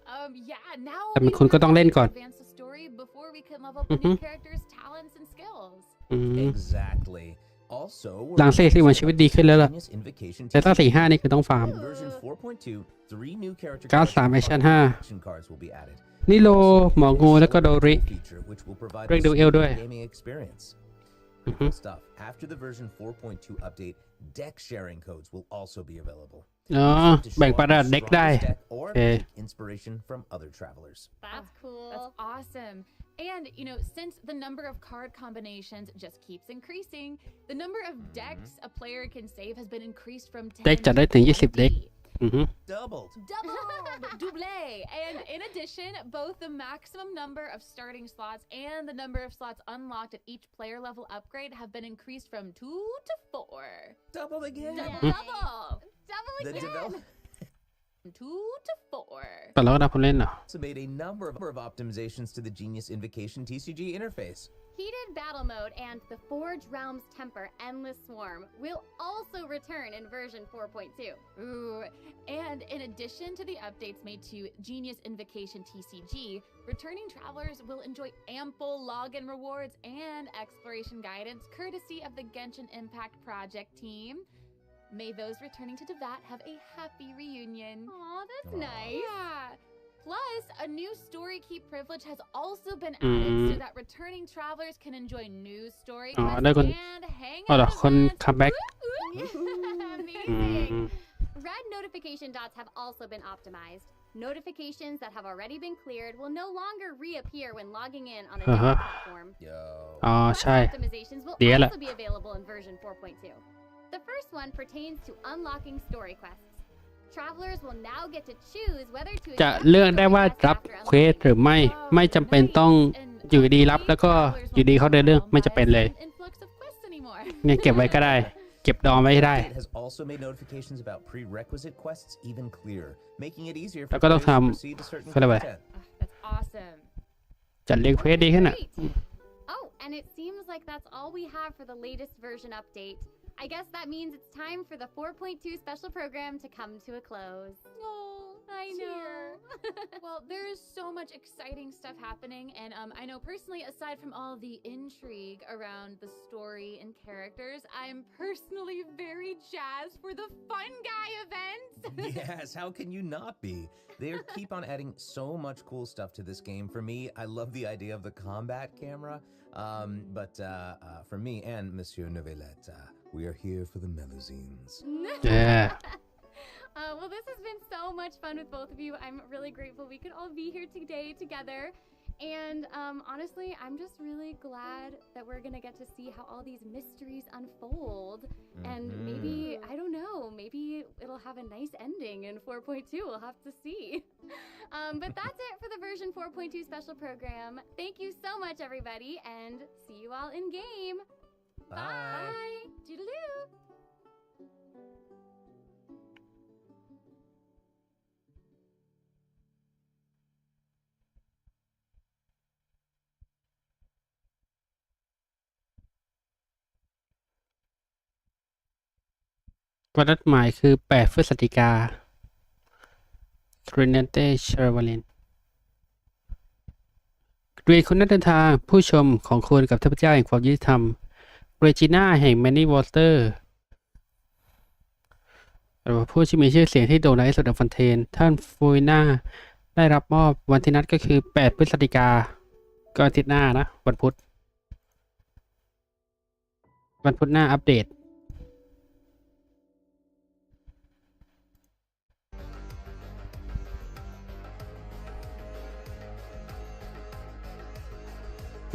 Yeah, now แต่มันคุณก็ต้องเล่นก่อน advance the story before we can level up the new characters' talents and skills. อืม Exactly. Also, หลัง40มันชีวิตดีขึ้นแล้วล่ะ Genius Invocation แต่ตั้ง45นี่คือต้องฟาร์ม In version 4.2, 3 new character การ์ด cards 3 Action action cards will be added. 5นิโรหมองูแล้วก็โดริ Feature which will provide เรียกดูเอลด้วย gaming experience. Stuff. After the version 4.2 update, deck sharing codes will also be available. อ๋อ To แบ่ง show ปัน off your เด็กได้ strongest deck or โอเค take inspiration from other travelers. That's cool. That's awesome. And, since the number of card combinations just keeps increasing, the number of decks a player can save has been increased from 10 เด็กจัดได้ถึง20 เด็ก 20. อือฮึ Doubled. Double. And in addition, both the maximum number of starting slots and the number of slots unlocked at each player level upgrade have been increased from 2 to 4. Doubled again. Double The again. develop 2 to 4. แต่เราก็นับคนเล่นเหรอ also made a number of optimizations to the Genius Invocation TCG interface. Heated Battle Mode and the Forge Realms Temper Endless Swarm will also return in version 4.2. Ooh. And in addition to the updates made to Genius Invocation TCG, returning travelers will enjoy ample login rewards and exploration guidance courtesy of the Genshin Impact project team. May those returning to Devat have a happy reunion. Aw, that's Aw. nice. Yeah. Plus, a new story key privilege has also been added so that returning travelers can enjoy new story อ๋อ quests ได้คน and hang อ๋อเหรอ out คน events. คัมแบ็ก Amazing. อืม Red notification dots have also been optimized. Notifications that have already been cleared will no longer reappear when logging in on a different platform. Yo. อ๋อ Quest ใช่ optimizations will เดี๋ยวแหละ also be available in version 4.2. The first one pertains to unlocking story quests. Travelers will now get to choose whether to จะ accept เลือกได้ story ว่า quests รับ after เควส unlocking หรือไม่ Oh, ไม่จำเป็นต้อง nice. And อยู่ดีรับ hopefully แล้วก็ travelers อยู่ won't ดี be เขาได้เลือก overwhelmed ไม่ by จะเป็น a เลย sudden influx of quests anymore. เนี่ยเก็บไว้ก็ได้ เก็บดองไว้ให้ได้ It has also made notifications about prerequisite quests even clearer, making it easier แล้ for วก็ต้อง players ท to proceed to certain ำเขาเรียกว่าอะไร content. That's awesome. จัดเรียงเควสดีขึ้นอ่ะ Great. Oh, and it seems like that's all we have for the latest version update. I guess that means it's time for the 4.2 special program to come to a close. Oh, I know. Well, there is so much exciting stuff happening, and I know personally, aside from all the intrigue around the story and characters, I'm personally very jazzed for the Fun Guy event. Yes, how can you not be? They keep on adding so much cool stuff to this game. For me, I love the idea of the combat camera. But for me and Monsieur Novelette, we are here for the melusines. Yeah. Well, this has been so much fun with both of you. I'm really grateful we could all be here today together. And honestly, I'm just really glad that we're going to get to see how all these mysteries unfold. And maybe, I don't know, maybe it'll have a nice ending in 4.2. We'll have to see. But that's it for the version 4.2 special program. Thank you so much, everybody, and see you all in game. Bye. Toodaloo. วันนัดหมายคือ 8 พฤศจิกาทรินิเต้เชอร์วาลินเรียนคุณนักเดินทางผู้ชมของคุณกับเทพเจ้าแห่งความยุติธรรมเรจิน่าแห่งแมนนี่วอเตอร์ผู้ที่มีชื่อเสียงที่โด่งดังที่สุดในฟอนเทนท่านฟูยน่าได้รับมอบวันที่นัดก็คือ 8 พฤศจิกาก็อาทิตย์หน้านะ วันพุธหน้าอัปเดต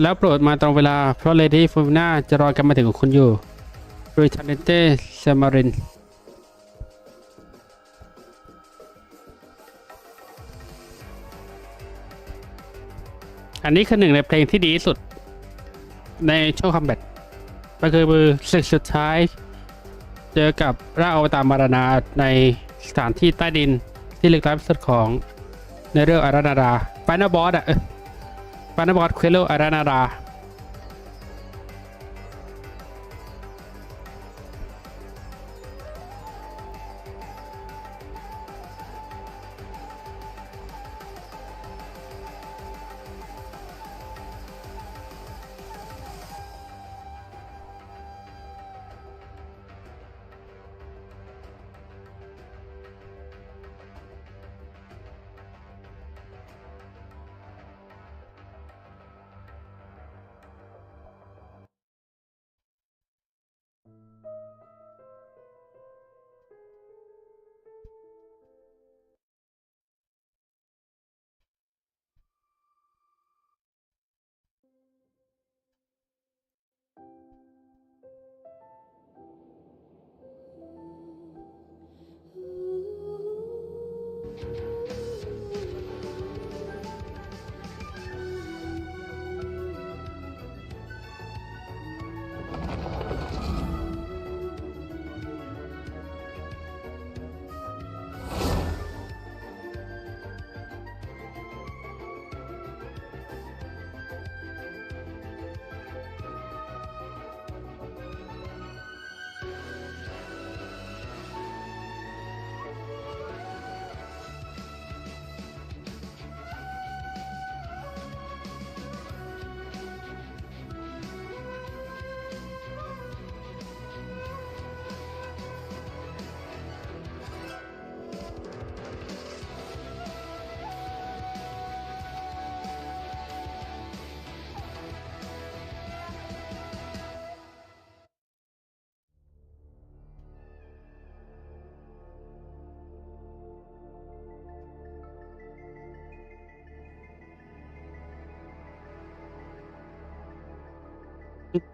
แล้วโปรดมาตรงเวลาเพราะเลดี้ฟูน่าจะรอกันมาถึงของคุณอยู่ริชาร์ดเต้เซมารินอันนี้คือหนึ่งในเพลงที่ดีที่สุดในช่วงคัมแบ็กก็คือศึกสุดท้ายเจอกับร่างอวตารมาราณาในสถานที่ใต้ดินที่ลึกลับที่สุดของในเรื่องอารานาราไฟนอลบอสฟานบอสเควโลอารานารา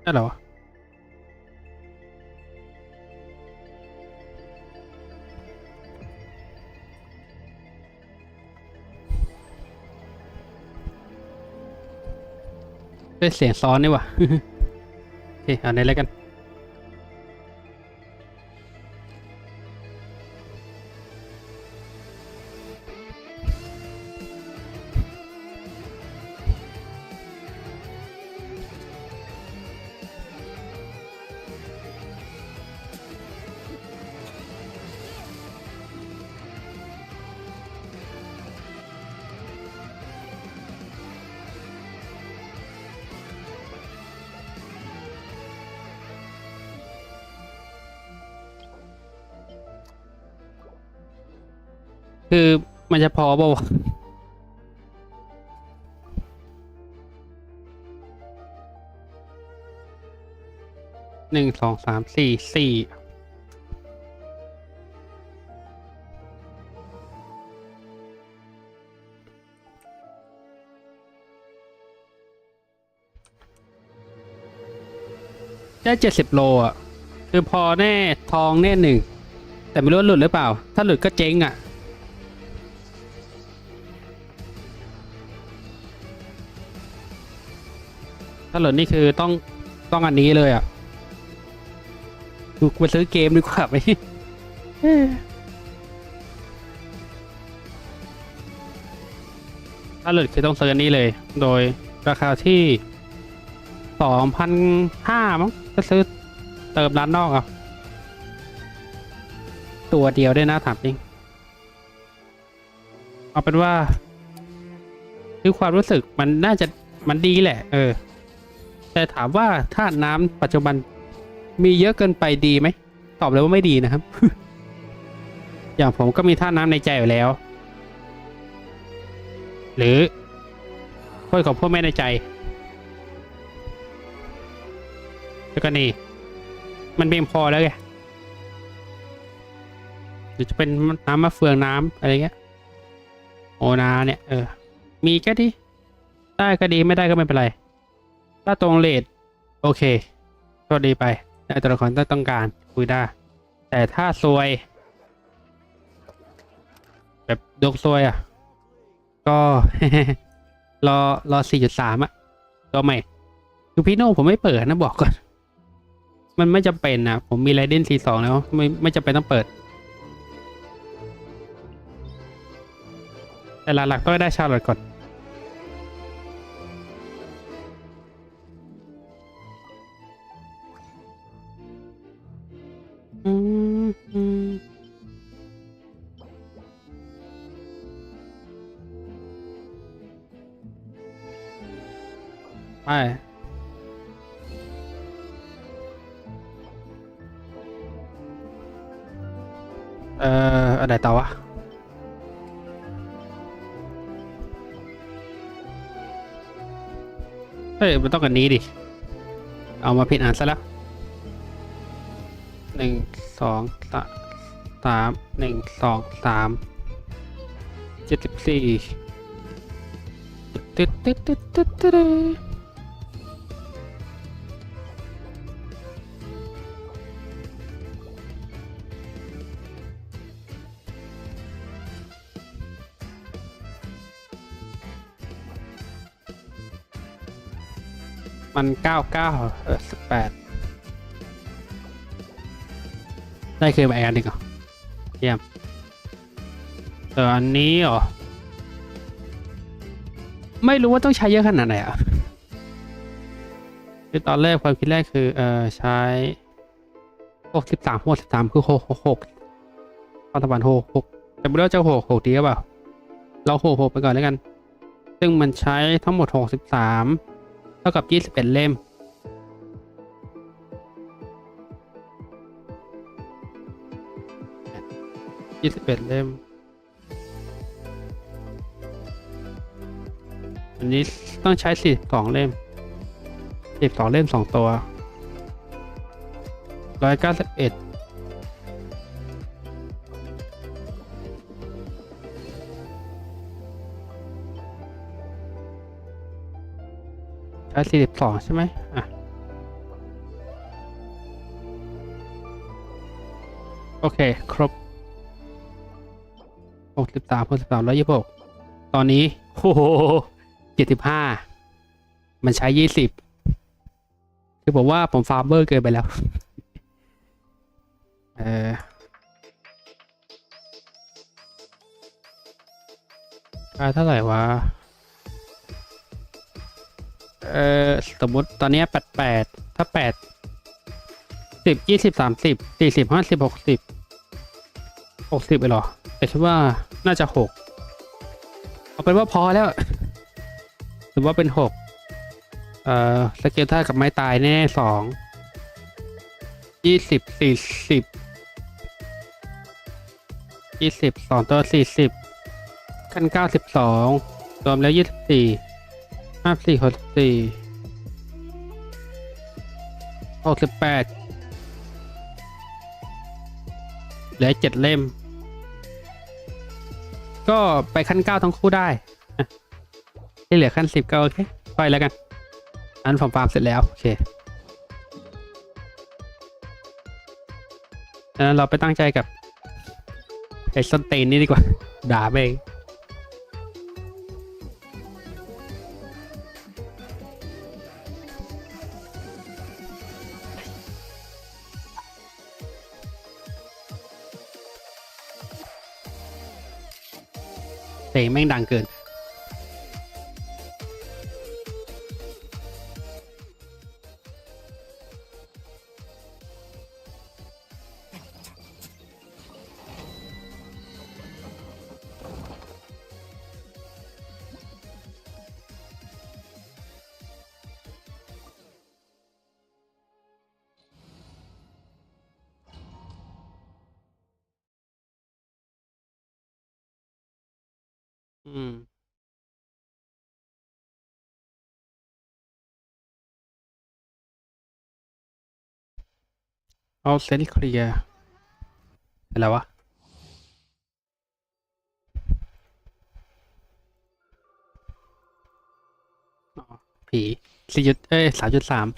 นั่นเหรอเป็นเสียงซ้อนนี่หว่ะ โอเคเอาในแล้วกัน คือมันจะพอเปล่าวะ1 2 3 4 4ได้70 โลอ่ะคือพอแน่ทองแน่หนึ่งแต่ไม่รู้ว่าหลุดหรือเปล่าถ้าหลุดก็เจ๊งอ่ะถ้าหลุดนี่คือต้องอันนี้เลยอ่ะดูไปซื้อเกมดีกว่าไหม ถ้าหลุดคือต้องซื้ออันนี้เลยโดยราคาที่2,500มั้งก็ซื้อเติมร้านนอกอ่ะตัวเดียวได้นะถามจริงเอาเป็นว่าคือความรู้สึกมันน่าจะมันดีแหละแต่ถามว่าธาตุน้ำปัจจุบันมีเยอะเกินไปดีไหมตอบเลยว่าไม่ดีนะครับ อย่างผมก็มีธาตุน้ำในใจอยู่แล้วหรือคนของพวกแม่ในใจแล้วก็นี่มันเพียงพอแล้วไงหรือจะเป็นน้ำมะเฟืองน้ำอะไรเงี้ยโอนาเนี่ยมีก็ดีได้ก็ดีไม่ได้ก็ไม่เป็นไรถ้าตรงเลทโอเคก็ดีไปแต่ละคนต้องการคุยได้แต่ถ้าซวยแบบดวงซวยอ่ะก็ รอ 4.3 อ่ะตัวใหม่คือพี่โน่ผมไม่เปิดนะบอกก่อนมันไม่จำเป็นนะผมมีไรเดน C2 แล้วไม่จำเป็นต้องเปิดแต่หลักๆต้องได้ชาร์ลอตก่อนไปอะไรต่อวะเฮ้ยมันต้องกันนี้ดิเอามาผิดอ่านซะแล้ว1 2 3 74มัน18ได้คือมาแอนดิก่อนเยี่ยมแต่อันนี้เหรอไม่รู้ว่าต้องใช้เยอะขนาดไหนอ่ะคือตอนแรกความคิดแรกคือใช้63คือ6รัฐบาล6แต่ไม่รู้ว่าจะ6ดีหรือเปล่าเรา6ไปก่อนแล้วกันซึ่งมันใช้ทั้งหมด63เท่ากับ21 เล่ม21 เล่มอันนี้ต้องใช้42 เล่ม12 เล่ม2ตัว191ใช้42ใช่ไหมอ่ะ โอเคครบ63 126ตอนนี้โอ้โห75มันใช้20คือผมว่าผมฟาร์มเบอร์เกินไปแล้วเท่าไหร่วะสมมติตอนนี้88ถ้า8 10 20 30 40 50 60ไปหรอแต่คิดว่าน่าจะ6เอาเป็นว่าพอแล้วหรือว่าเป็น6สเกลท่ากับไม้ตายแน่2 20 40 2ตัว40ขั้น92รวมแล้ว24 54 64 68เหลือ7 เล่มก็ไปขั้น9ทั้งคู่ได้ที่เหลือขั้น10ก็โอเคไปแล้วกันอันผมฟาร์มเสร็จแล้วโอเคดังนั้นเราไปตั้งใจกับไอ้ส้นเตนนี่ดีกว่าด่าไปเองเพลงแม่งดังเกินเอาเซนเคลียร์อะไรวะผี3.3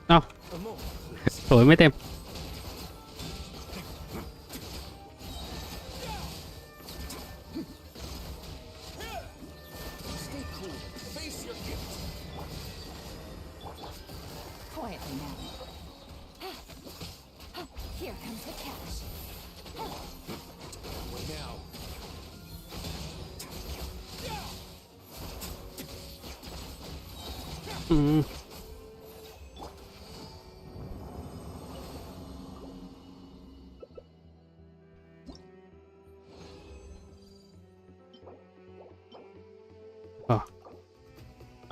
เอ้าโอยไม่เต็ม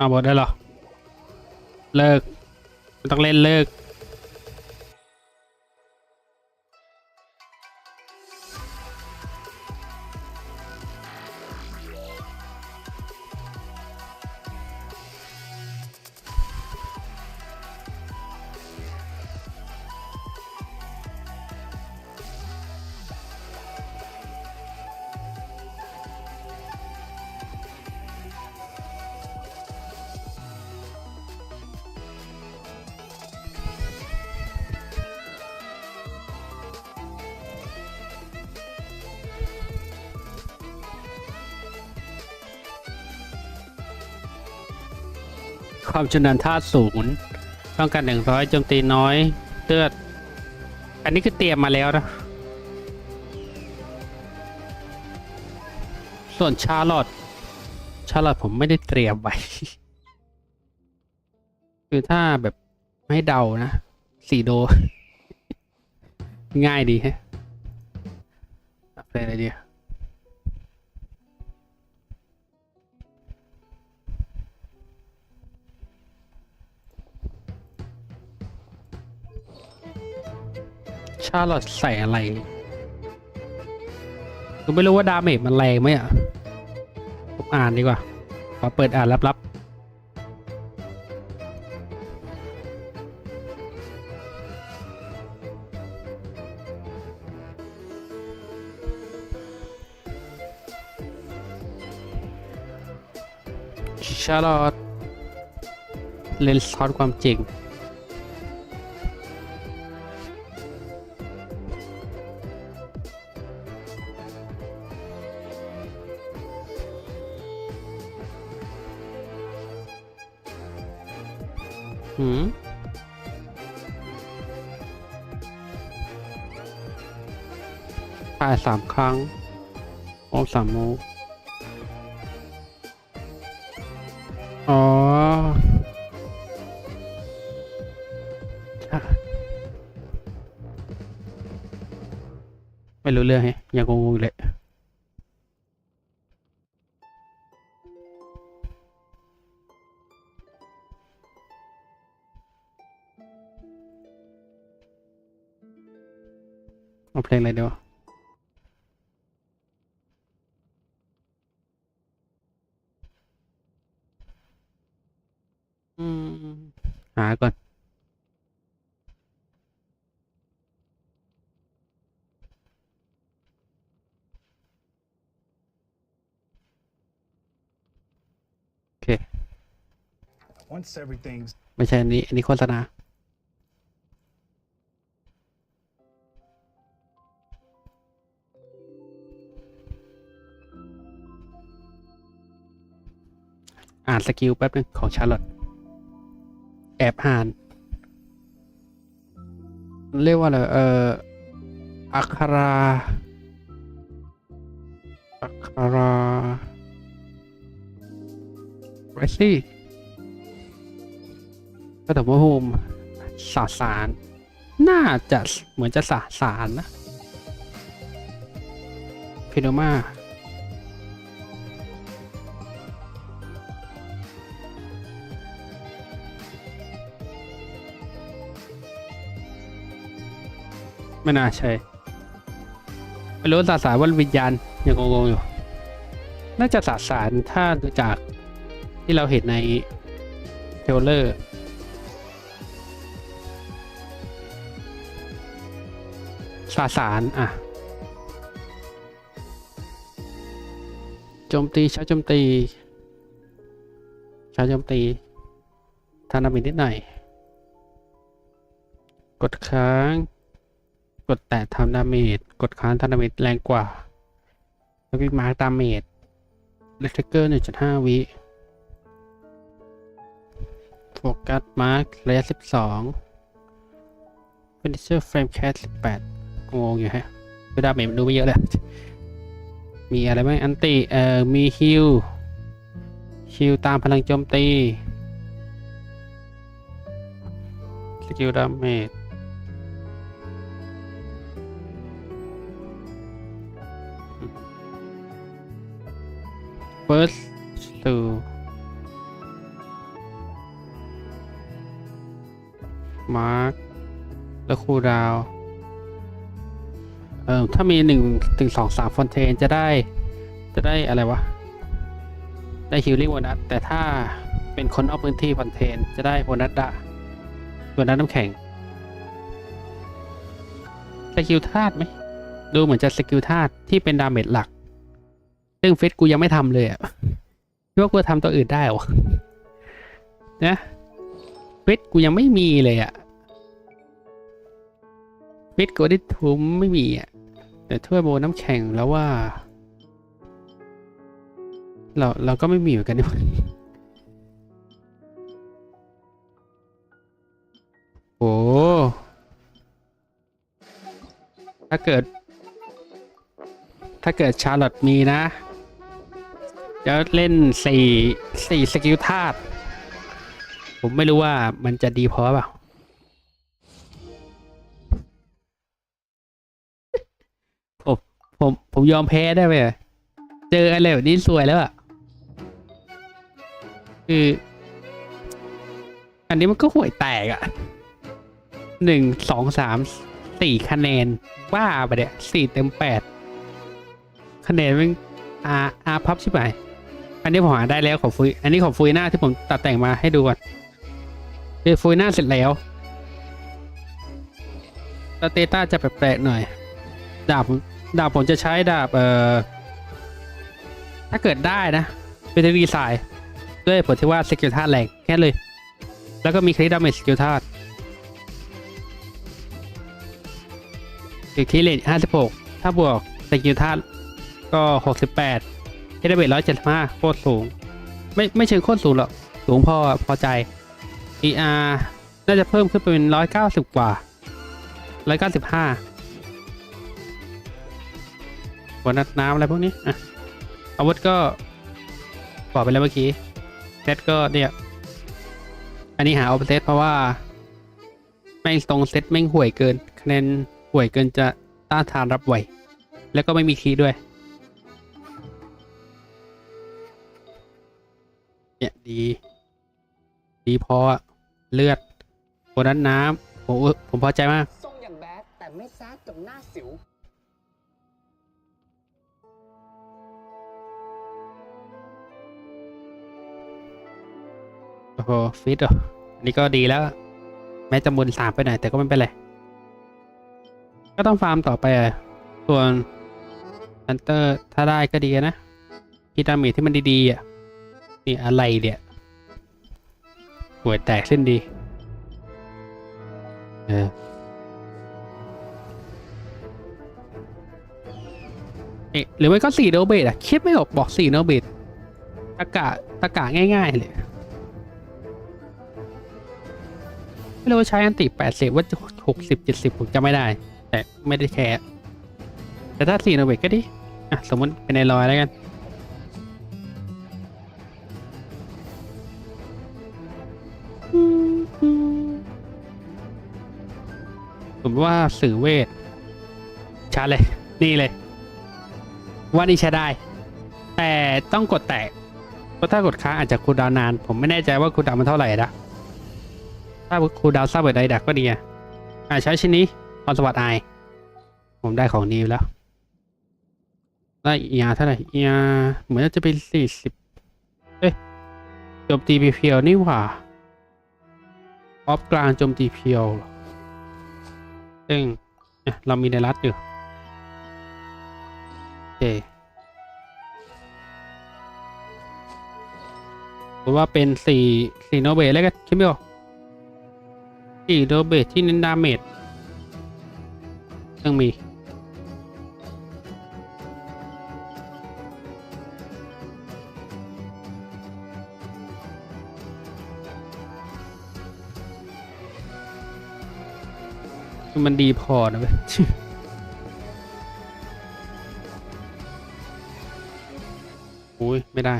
เอาหมดได้เหรอเลิกไม่ต้องเล่นเลิกความชำนาญท่า0ต้องการ100โจมตีน้อยเลือดอันนี้คือเตรียมมาแล้วนะส่วนชาร์ลอตผมไม่ได้เตรียมไว้ คือถ้าแบบไม่เดานะ4 โด ง่ายดีฮะเป็นอะไรดีชาร์ลอตใส่อะไรก็ไม่รู้ว่าดาเมจมันแรงไหมอ่ะผมอ่านดีกว่าขอเปิดอ่านลับๆ าร์ลอตเลนส์ทอนความจริงถ่าย3 ครั้งโอ้3 มูอ๋อไม่รู้เรื่องไงยังงงๆเลยเอาเพลงอะไรดีวะหาก่อนโอเค Once everything's ไม่ใช่อันนี้โฆษณาอ่านสกิลแป๊บนึงของชาร์ลอตแอบอ่านเรียกว่าอะไรอัคราไรซี่ก็แต่ว่าโฮมสาสารน่าจะเหมือนจะสาสารนะพิโนมาไม่น่าใช่ไม่รู้สาสารว่าวิญญาณยังงงๆอยู่น่าจะสาสารถ้าดูจากที่เราเห็นในเทรลเลอร์สาสารโจมตีช้าโจมตีทานามินิดหน่อยกดค้างกดแตะทำดาเมจกดค้างทำดาเมจแรงกว่าแล้ววิมาร์กดาเมจเลทเกอร์ 1.5 วิโฟกัสมาร์กระยะ 12 Finisher Frame Cast 18 งงอยู่ฮะดาเมจมันดูไม่เยอะเลยมีอะไรบ้างอันติมีฮิลตามพลังโจมตีสกิลดาเมจFirst to Mark แล้วคูลดาวน์ถ้ามี1-2-3 ฟอนเทนจะได้อะไรวะได้ฮิลลิ่งโบนัสแต่ถ้าเป็นคนนอกพื้นที่ฟอนเทนจะได้โบนัสน้ำแข็งสกิลธาตุไหมดูเหมือนจะสกิลธาตุที่เป็นดาเมจหลักซึ่งเฟสกูยังไม่ทำเลยคิดว่ากูทำตัวอื่นได้หรอนะเฟสกูยังไม่มีเลยเฟสกูได้ทุมไม่มีแต่ถ้วยโบน้ำแข็งแล้วว่าเราก็ไม่มีเหมือนกันนี่โอ้ถ้าเกิดชาร์ลอตมีนะจะเล่น4 สกิลธาตุผมไม่รู้ว่ามันจะดีพอเปล่าผมยอมแพ้ได้ไหมเจออะไรแบบนี้สวยแล้วคืออันนี้มันก็ห่วยแตก1 2 3 4 คะแนนบ้าไปเนี่ย4 เต็ม 8คะแนนมันพับใช่ไหมอันนี้ผมหาได้แล้วของฟุยอันนี้ของฟุยหน้าที่ผมตัดแต่งมาให้ดูก่อนคือฟุยหน้าเสร็จแล้วสเตต้าจะแปลกๆหน่อยดาบผมจะใช้ดาบถ้าเกิดได้นะเป็นดีไซน์ ด้วยผลที่ว่าสกิลธาตุแรงแค่เลย แล้วก็มีคริดาเมจสกิลธาตุคีเลต56ถ้าบวกสกิลธาตุก็68คริดาเมจ175โคตรสูงไม่เชิงโคตรสูงหรอกสูงพอใจ ER น่าจะเพิ่มขึ้นเป็น190กว่า195หัวนัดน้ำอะไรพวกนี้อ่ะอาวุธก็บอกไปแล้วเมื่อกี้เซตก็เนี่ยอันนี้หาออฟเซตเพราะว่าแม่งตรงเซตแม่งห่วยเกินคะแนนห่วยเกินจะต้านทานรับไหวแล้วก็ไม่มีคีย์ด้วยเนี่ยดีพอเลือดโบนัสน้ำผมพอใจมากทรงอย่างแบดแต่ไม่แซดจนหน้าสิวโอ้โหฟิตอันนี้ก็ดีแล้วแม้จะมุน3ไปหน่อยแต่ก็ไม่เป็นไรก็ต้องฟาร์มต่อไปส่วนฮันเตอร์ถ้าได้ก็ดีนะพีดาเมจที่มันดีๆนี่อะไรเนี่ยหัวแตกเส้นดีหรือไม่ก็4โนเบตคิดไม่ออกบอก4โนเบตตะกะง่ายๆเลยไม่รู้ใช้อันติ80ว่า60 70ผมจำไม่ได้แต่ไม่ได้แคร์แต่ถ้า4โนเบตก็ดีสมมติเป็นใน100แล้วกันผมว่าสื่อเวทชาร์จเลยนี่เลยว่านี่ใช้ได้แต่ต้องกดแตะเพราะถ้ากดค้างอาจจะคูลดาวน์นานผมไม่แน่ใจว่าคูลดาวน์มันเท่าไหร่นะถ้าคูลดาวน์ทราบแบบใดดักก็ดีใช้ชิ้นนี้พรสวัสดิ์ไอผมได้ของนี้แล้วได้เท่าไหร่เหมือนจะเป็น40โจมตีเพียวนี่หว่าออฟกลางโจมตีเพียวซึ่งเรามีในรัฐอยู่โอเคผมว่าเป็น4โนเบตแล้วกันคิดไม่ออก4โนเบตที่เน้นดาเมจต้องมีมันดีพอนะเว้ยอุ้ยไม่ได้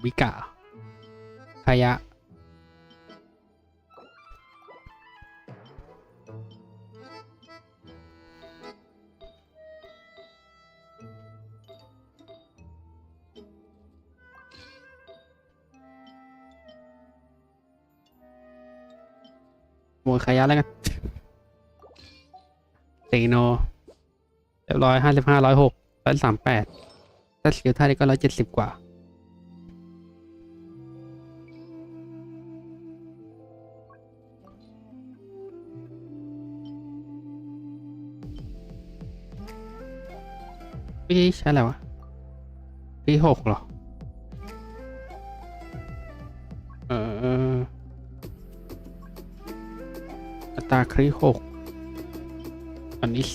วิกะขยะหมดขยะแล้วกัน4โนเรียบร้อย55 106 138ถ้าสกิลท่านี้ก็170กว่าพี่ใช่แล้ววะพี่6หรออัตราคริ6อันนี้10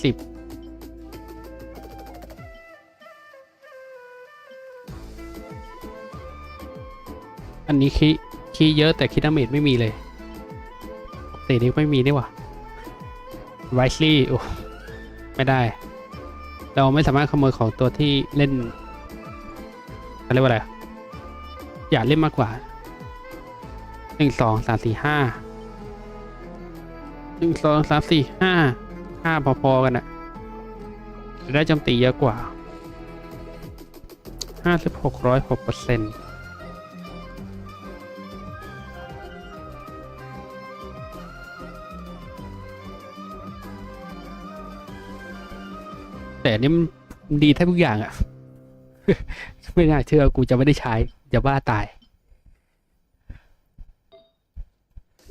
อันนี้คีเยอะแต่คิดดาเมจไม่มีเลยเตะนี้ไม่มีนี่หว่าไรซ์ลี่โอ้ไม่ได้เราไม่สามารถขโมยของตัวที่เล่นเขาเรียกว่าอะไรอยากเล่นมากกว่า1 2 3 4 5 1 2 3 4 5พอๆกันได้โจมตีเยอะกว่า5606%แต่นี่มันดีแทบทุกอย่างไม่น่าเชื่อกูจะไม่ได้ใช้จะบ้าตาย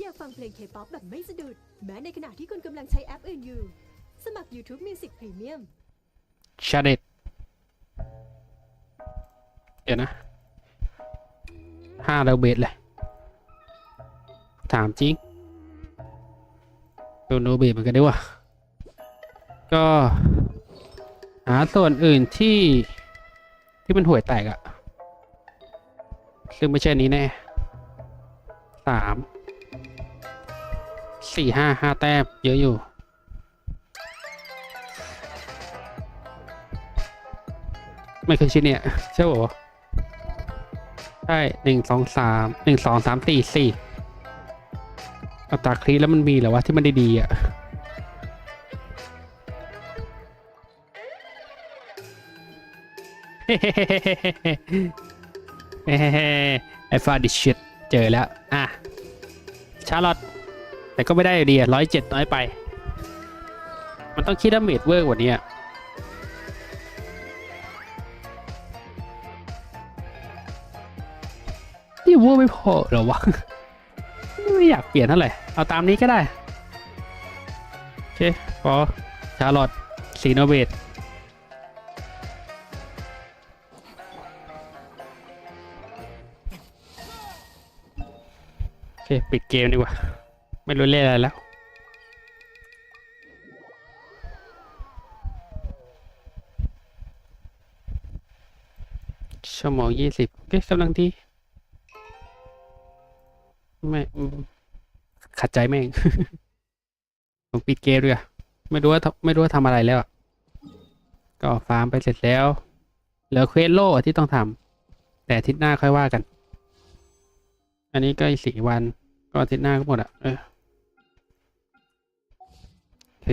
อยากฟังเพลง K-POP แบบไม่สะดุดแม้ในขณะที่คุณกำลังใช้แอปอื่นอยู่สมัคร YouTube Music Premium ชาเด็ด ดี๋ยวนะ5 เบสเลยถามจริงโนเบสเหมือนกันด้วยวะก็หาส่วนอื่นที่มันห่วยแตกอะซึ่งไม่ใช่นี้แน่3 4 5 แต้มเยอะอยู่ไม่เคยชินเนี่ยใช่ป่ะใช่1 2 3 1 2 3 4 4เอาตาคลีแล้วมันมีเหรอวะที่มันดีๆอ่ะไอ้ฟาดิชิตเจอแล้วอ่ะชาร์ลอตแต่ก็ไม่ได้อยู่ดี107น้อยไปมันต้องคิดดาเมจเวอร์กว่านี้นี่วัวไม่พอเหรอวะไม่อยากเปลี่ยนเท่าไหร่เอาตามนี้ก็ได้โอเคพอชาร์ลอตซีโนเบตโอเคปิดเกมดีกว่าไม่รู้เล่นอะไรแล้วชั่วโมง20โอเคกำลังดีไม่ขัดใจแม่ง ผมปิดเกมด้วยไม่รู้ว่าทำอะไรแล้วก็ฟาร์มไปเสร็จแล้วเหลือเควสโล่ที่ต้องทำแต่อาทิตย์หน้าค่อยว่ากันอันนี้ก็อีก4 วันก็อาทิตย์หน้าก็หมดโอเค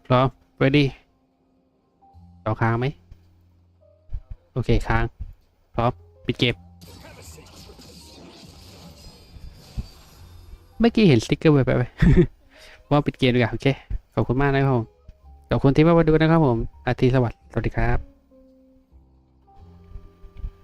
พร้อม ready ต่อค้างไหมโอเคค้างพร้อมปิดเกมเมื่อกี้เห็นสติ๊กเกอร์ไปว่าปิดเกมดีกว่าโอเคขอบคุณมากนะครับผมขอบคุณที่มาดูนะครับผมอาทิตย์สวัสดีครับ